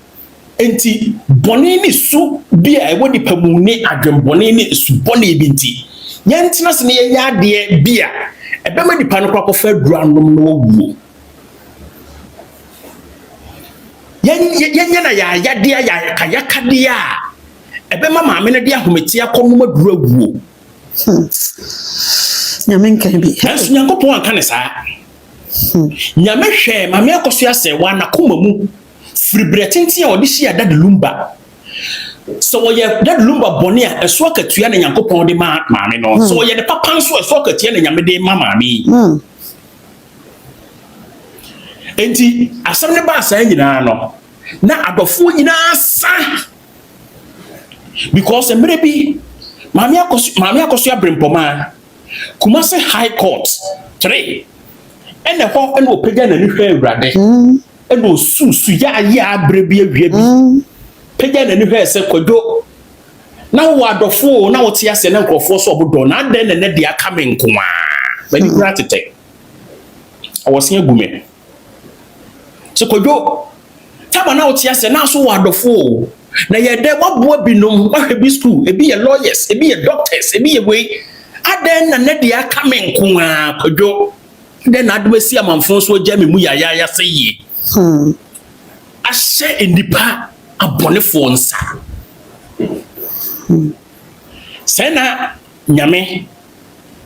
enti bone ni su bi a ewo nipa mu ni adwembone ni su bone bi enti nyentina se ne yenya ade bi a ebema nipa no kwakofa aduanom no wuo yenya na ya de ya kayaka de a ebema maame ne de ahometi akonom aduru awuo nyame nkan bi Yesu Nyankopon anka ne saa nyame hwe maame akoso Serwaa na koma mu fribretinti a odi hia dade lumba so wo ye dade lumba bone a eso akatua na Nyankopon de maame no so wo ye de papa nso eso akatua na nyame de maame enti asam ne ba saa nyina no na adofo nyina sa because emre bi maame akoso abrempoma Kumasi High Court 3 ene ho ene opega na ni hwe awurade ene osusu ya abrebi awie bi pega na ni hwe se kwadwo na wo adofo na wo tia se na nkrofo so obodo na den na ne dia kame nkoa bani kura tete awosia gume se kwadwo taba na wo tia se na so wo adofo na ye de wabo binom wa hwe school ebi ye lawyers ebi ye doctors ebi ye we aden na ne dia kame nkoa kwadwo den na adwesi amanfo so gya me mu ya se yi ahye indipa abonefo nsa sena nyame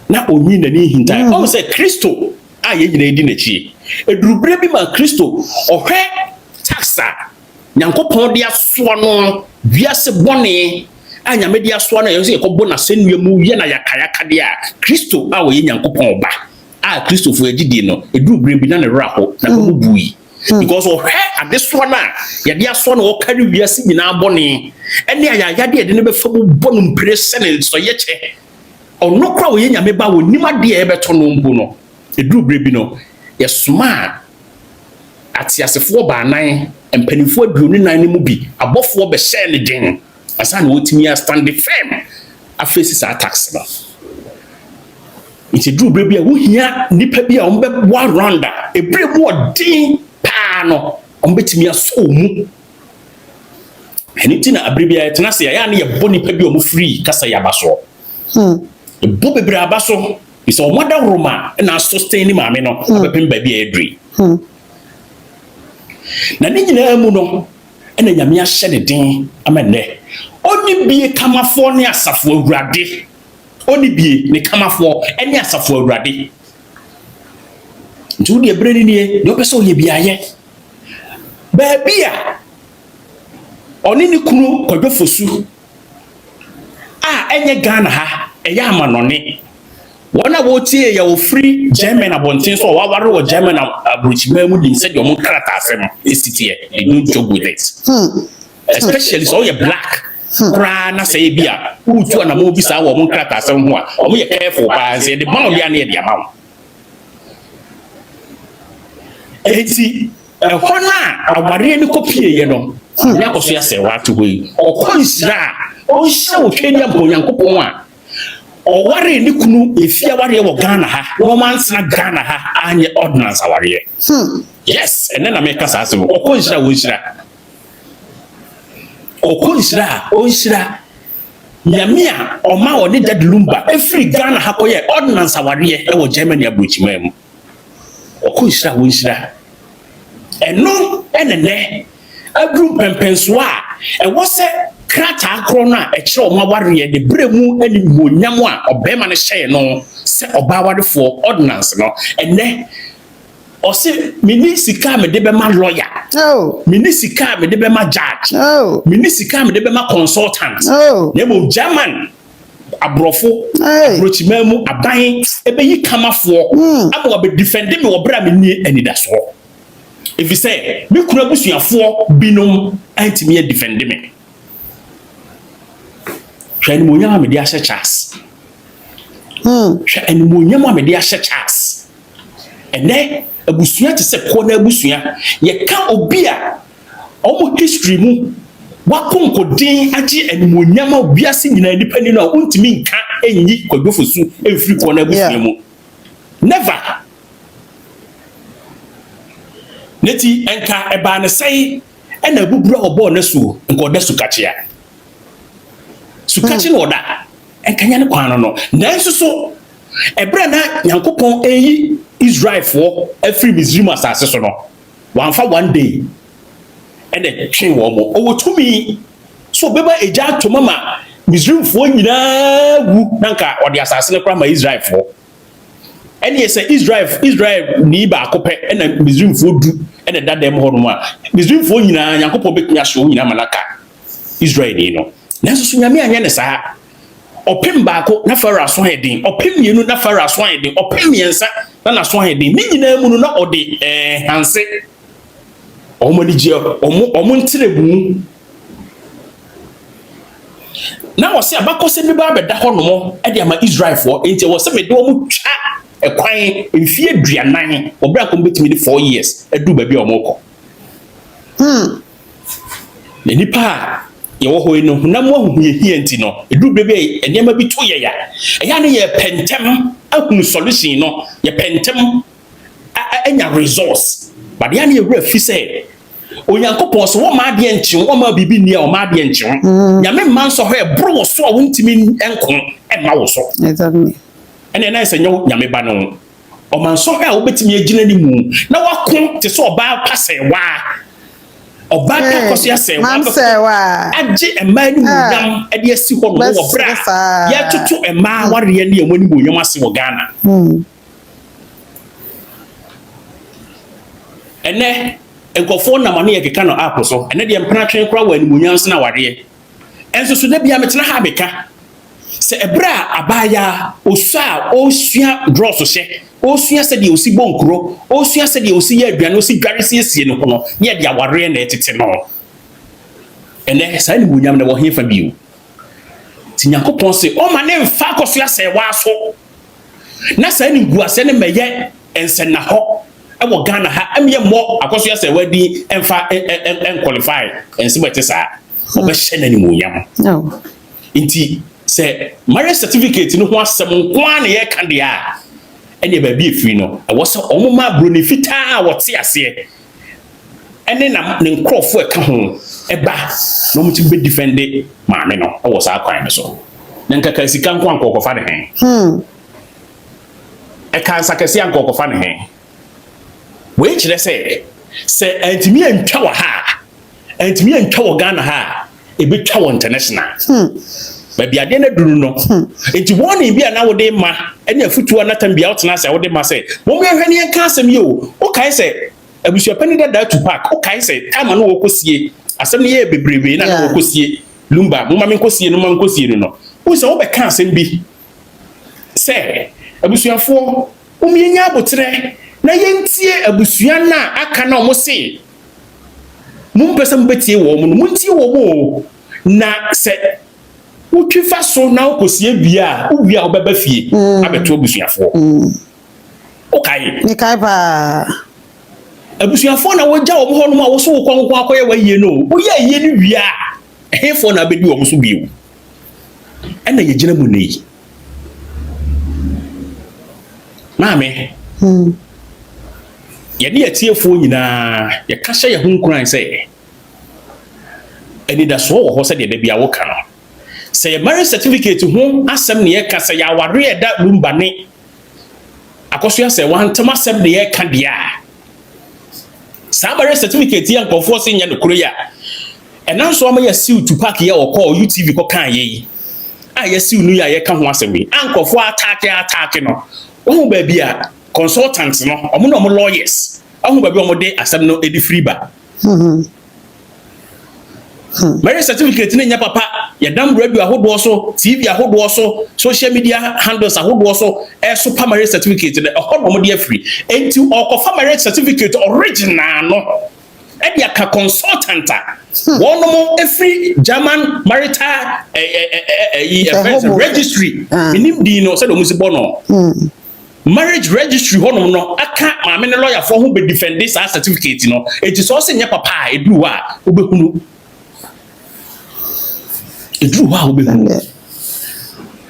na onyi na ni hinta o se Kristo a ye nyina edi na chi edurubre bi ma Kristo ohwe taxa Nyankopon de aso no wiase bone a nyame de aso na ye se ekobo na senua mu ye na yakayaka de a Kristo a wo ye Nyankopon ba a Kristo fo agidi no edurubre bi na ne raho na ko bui because ohwe adeso na ye de aso na wo kari wiase nyina bone ene ayaya de de ne be fa bonu mpre ne so ye che ono kra wo ye nyame ba wo nima de e beto no mbu no edurubre bi no ye soma atiasefo ba nan empanifo aduonu nan ne mu bi abofo be share ne den asa na wotimi a stand firm afesi sa tax no iti edurubre bi a wo hia nipa bi a ombe wa ronda ebre mu odin pa no ombetimi aso mu enitina abribia etena se ya na ye boni pa bi o mu free kasa ya baso bo bebre abaso iso omoda roma na sustain ni maame no abepem ba bi edri na ni nyina mu no ena nyame ahye ne den amene oni bie kamafo ne asafo awurade oni bie ne kamafo ene asafo awurade ntu de ebre ni ne de opeso ye biaye ba bia oni ni kunu kwadwofosu a enye Ghana ha eya amanone wona wo tie ya wo free German abontin so wa ware wo German abrochima mu dim se de omo krata asem esitie they don't joke with it especially so you black kra na say bia utu na mo bi sa wo omo krata asem ho a omo ye careful pa say the bound ya na e dia ma eti hona aware ni kopie ye no ya koso ya Serwaa to hoyi okonshira o hye wo hwani abonyankopon a o ware ni kunu efia ware wo Ghana ha wo mansana Ghana ha anye ordinance aware yes and then I make us ask o konshira wo nshira nyamia o ma o ni dad lumba every Ghana ha koye ordinance aware e wo Germany abrochima mu o konshira wo nshira eno enene adru pempenso a e wo se krata akro na e kire o ma ware de bremu ani monyam a obema ne hye no se oba warefo ordinance no ene o se minisika me de be ma lawyer minisika me de be ma judge minisika me de be ma consultant na mo German abrofo abrochima mu aban ebe yi kamafo abo be defend me wo bra me ni anidaso if you say me kura busuafo binom antimi defend me hwɛ animonyam a mede ahyɛ Charles hwɛ animonyam a mede ahyɛ Charles ɛnɛ abusua te sɛ kɔ na abusua yɛka obi a ɔmo history mu wakonkodin agye animonyam a obiase nyina nipa ni no a untimi nka enyi kwadwofo su emfiri kɔ na abusua mu never neti enka eba ne sei ena bubura obo na su nka oda sukachia sukachi no oda enka nya ne kwan no nanso so ebra na Nyankopɔn eyi Israel for every Misraim asase so no wanfa one day ene twe wo mo owotumi so beba eja to mama Misraim fo nyina wu nanka ode asase ne kra ma Israel fo ene say Israel ni ba akopɛ ena Misraim fo du ene dadam ho no a Misraim fo nyina Nyankopɔn bekunya hye nyina malaka Israel ni no nanso so nyame anya ne saa opem baako na Farao so hedin opem mienu na Farao so hedin opem miensa na so hedin ni nyina mu no na ode hanse omani omo ntrebu na wo se abakose bi ba beda ho no mo e de ama Israel fo enti wo se me de omo twa ekwan mfie aduanan obra ko betimi de 4 years edu ba bi omo kɔ ne nipa ye wo ho no na mo ahu ye hie enti no edu bebe enema bi to ye ya eya ne ye pentem ahunu solution no ye pentem enya resource but ya ne ye wura fi say Onyankopɔn so wo ma de enche wo ma bibi ni a wo ma de enche nyame man so ho e bro wo so a wontimi enko e ma wo so exactly ene na se nyo nyame ba no o man so ho a wo betimi agina ni mu na wako te so oba pa Serwaa oba ta koso ya Serwaa agye ema ni mu nyam e de asi ho no wo bra ya tutu ema ware ya ni amani mu nyam ase wo Ghana ene enkofo na mane yekeka no app so ene de mpena twen kra wa animunyam se na ware enso so da bia metena ha beka se ebra abaya osa osua draw so hye osua se de osi bonkro osua se de osi ya aduane osi dware se esie no no ye de aware na etete no ene sa animunyam na wo hefa biu ti Nyankopɔn se o ma ne mfa kosua Serwaa so na sa ni guase ne meye ense na ho ewo Ghana ha amiye mo akoso ya Serwaa di emfa en qualify ense bete sa obe hye na ni munyam no inti se marriage certificate no ho asem nko na ye ka de a ene ba bi efiri no ewo se omuma bro ne fita wote ase ene na ne nkrofo e ka ho eba no muti be defend maame no ewo sa kwan so na nkaka sika nko ankokofa ne hen e kan sakasi ankokofa ne hen we kire se antimi antwa wa ha antimi antwa wa Ghana ha e betwa wa international ba bia de na duru no enti woni bia na wo de ma ene afutuwa na tambia wotena se wo de ma se wo me hwani en ka asem ye o kai se abusuapani da to park o kai se time no wo kosie asem ye bebrebe na wo kosie lumba mo ma me kosie no ma kosie no wo se wo be ka asem bi se abusuafo wo me nya abotre na yentie abusua na aka na omo se mum pesa mbetie wo mo no muntie wo mo na se utwifa so na okosie bia uwia obeba fie abeto abusuafo okay ni kai ba abusuafo na wogya wo ho no ma wo so wo kwankwa akoye wa yie no wo ye yie ni wia ehefo na bedi wo mo so biu ena ye gina mu nei maame ye ne atiefo nyina ye ka hye ye ho nkuran se eni da so wo ho se de bia wo ka no se marriage certificate ho asem ne ye ka se ya ware e da lumba ne akoso ya se wantam asem ne ye ka dia sa marriage certificate ya nkofo se nya ne kuro ya ena so ma ya siu to park ya wo call UTV ko kan ye a ya siu nu ya ye ka ho asem yi ankofo attack no wo ba bia consultants no omo no lawyers ahu ba bi omo de asem no edi free ba marriage certificate ne nya papa ya dam radio ahodo so TV ahodo so social media handles ahodo so so pa marriage certificate de omo de free enti okofa marriage certificate original no ɛde aka consultant one mo every German marital registry minim di no say do musi bono marriage registry honom no aka maame ne lawyer for who be defend this certificate no it is also nya papa eduru a obehunu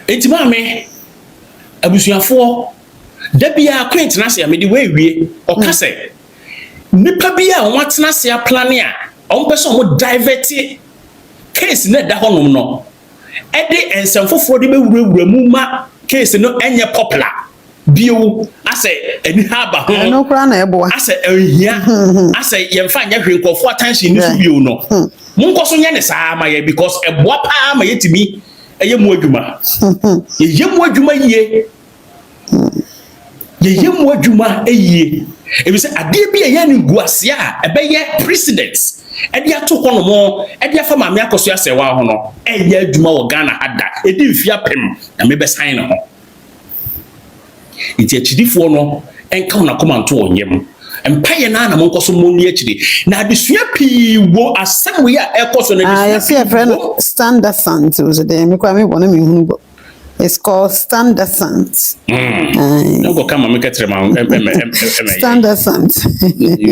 enti maame abusuafo da bia kwentena se amede wewie oka se nipa bia won atena se plan a on person mo divert case na da honom no ede ensamfofo de bewurawura mu ma case no enye popular bio ase eni haba ho no kra na eboa ase ehia ase yemfa nya hwenkofo attention ni so bio no monko so nya ne saa ma ye because eboa pa ma yetimi eye mu adwuma ye mu adwuma yie ye mu adwuma eyie ebi se ade bi ye ne guase a ebeye president ede ato hono mo ede afa ma me akoso asewa ho no eye adwuma wo Ghana ada edi mfia pem na me be sign no iti achidifo no enka na komanto onyem empaye na na monkoso moni achidi na adesua pii wo asem we a ekoso na adesua yes friend standard sant was there me kwa me bona me hunu bo it's called standard sant ngo kama me ketre ma standard sant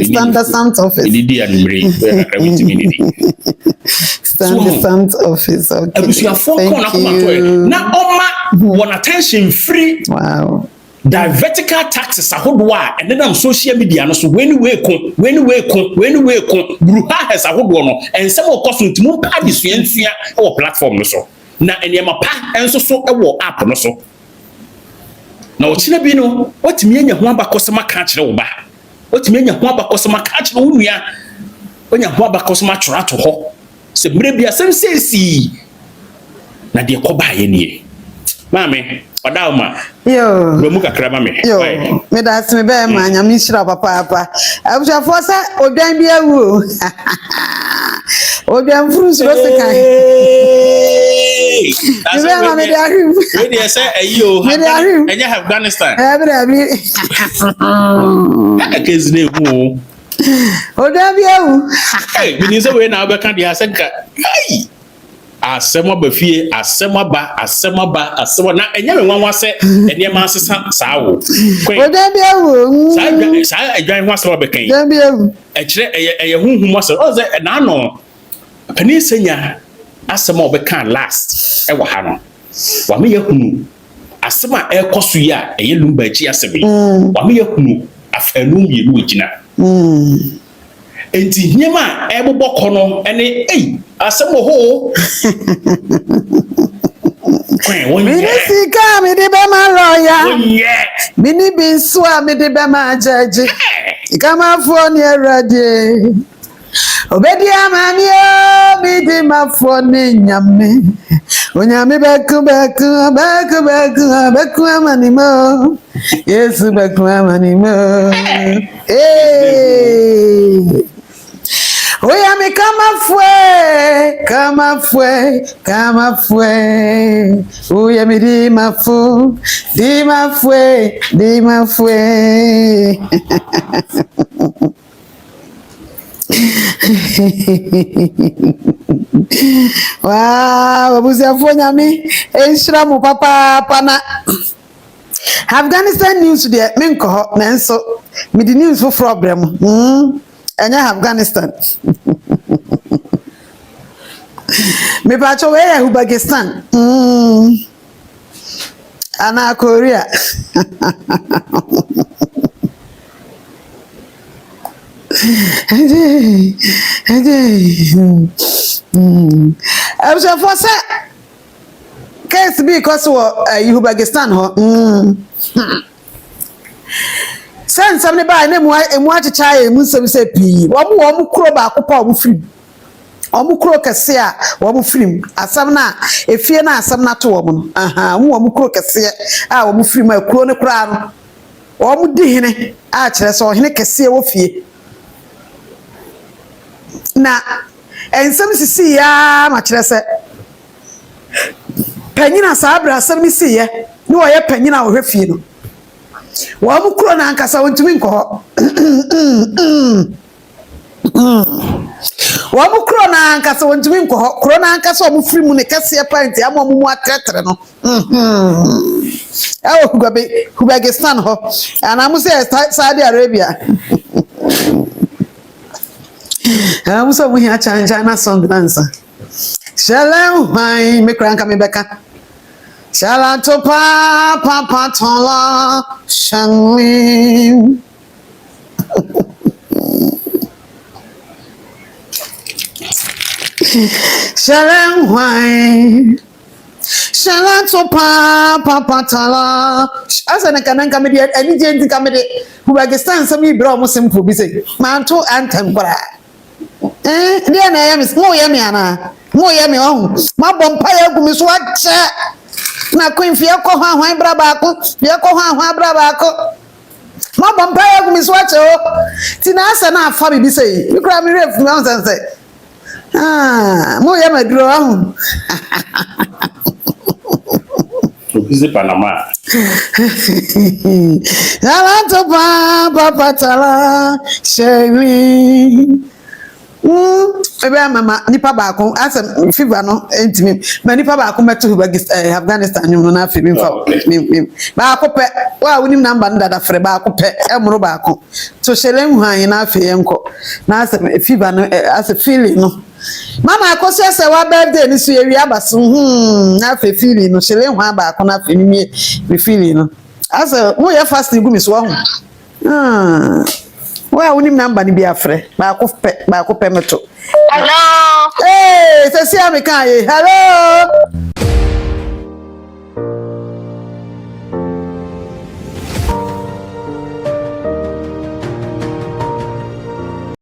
standard sant office idi anumre with me standard sant office okay adesua fo ko na komanto na oma won attention free wow the vertical taxes ahodoa and then on social media no so when we bruha has ahodoa no and some of course ntimu pa disuanfia e platform no so na enema pa enso so e app no so na o kina bi no otimi anya ho abakosema ka kire wo ba otimi anya ho abakosema ka kire wo nua onya ho abakosema twara to ho se mre bia sem sesi na de ko ba ye nie mame Odawma. Yo. Mu kakra ma me. Yo. Me da se me be ma nya me shira papa. Abusha for say odwan bi awu. Odwan furu so se kan. You be ma me dey ahim. We dey say ayo. Me dey ahim. Enya Afghanistan. Abi. Akezi na ehu. Odwan bi awu. Hey, me ni say we na obeka dey asenka. Hey. Asema bafie asema na enya me nwanwa se ene ma asesa saawo oda bia wo saa adwan ho asema bekan da bia wo e kire eye hunhum asema o ze na no pani senya asema obekan last e wa ha no wa me yakunu asema e koso ya eye lumba chi asebe wa me yakunu afanu mienu ejina enti nyema e boboko no ene asemo ho mini sika mi di be ma lawyer mini binsu a mi di be ma judge kama fo ni erade obedi amani o mi di ma fo ni nyame onyame beku amani mo yesu beku amani mo oya mi kama fue oya mi di ma fue wow abuziafo nyame enshira mu papa pana Afghanistan news there me nko ho nanso me di news for problem enya Afghanistan me pacho we Uzbekistan ana Korea I was for say case because Uzbekistan ho sen samne ba na emu achicha emu se pi wo mu kuro ba akopɔ wo film omu kuro kese a wo mu film asam na efie na asam na to wo no wo mu kuro kese a wo mu film a kuro ne kura no wo mu di hene a kire so hene kese wo fie na ensam sisi ya ma kire se panyina sabra asam mi si ye ni wo ye panyina wo hwe fie no wo mu kuro na ankasa wontumi nkɔ Wamu krona ankasa wontumi nkɔ hɔ krona ankasa omu free mu ne kase panti ama omu atretre no awo Uzbekistan ho anamu se Saudi Arabia anamu so mu hia chanja na song dancer shalom hai me kranka me beka shalom to pa tola shangli Shalom why Shalom to pa tala asa na kananka me dia ani je ntika me de Uzbekistan so mi bra mo simple bi say man to anthem bra dia na ya mis mo ya mi ana mo ya mi oh ma bompa ya gu mi so ache na ko mfia ko hwan bra ba ko bia ko hwan bra ba ko ma bompa ya gu mi so ache o ti na asa na afa bi say mi kra mi ref mi on say mo ya maduro ahụ. Obizi Panama. Alanto papa tala shemi. Ebe mama nipa baako asem fever no entimi ma nipa baako meto Afghanistan no na afi mfa baako pe wa wonim number ndada frɛ baako pe emro baako to shelen hwan na afi enko na asem fever no as a feeling no mama akoso ese wa birthday ni so yewi abaso na afi feeling no shelen hwan baako na afi mi feeling no asa mo ya fasting gu mi so ho Well, we need number ni be afre. Ba ko pe meto. Hello. Hey, se si ameka ye. Hello.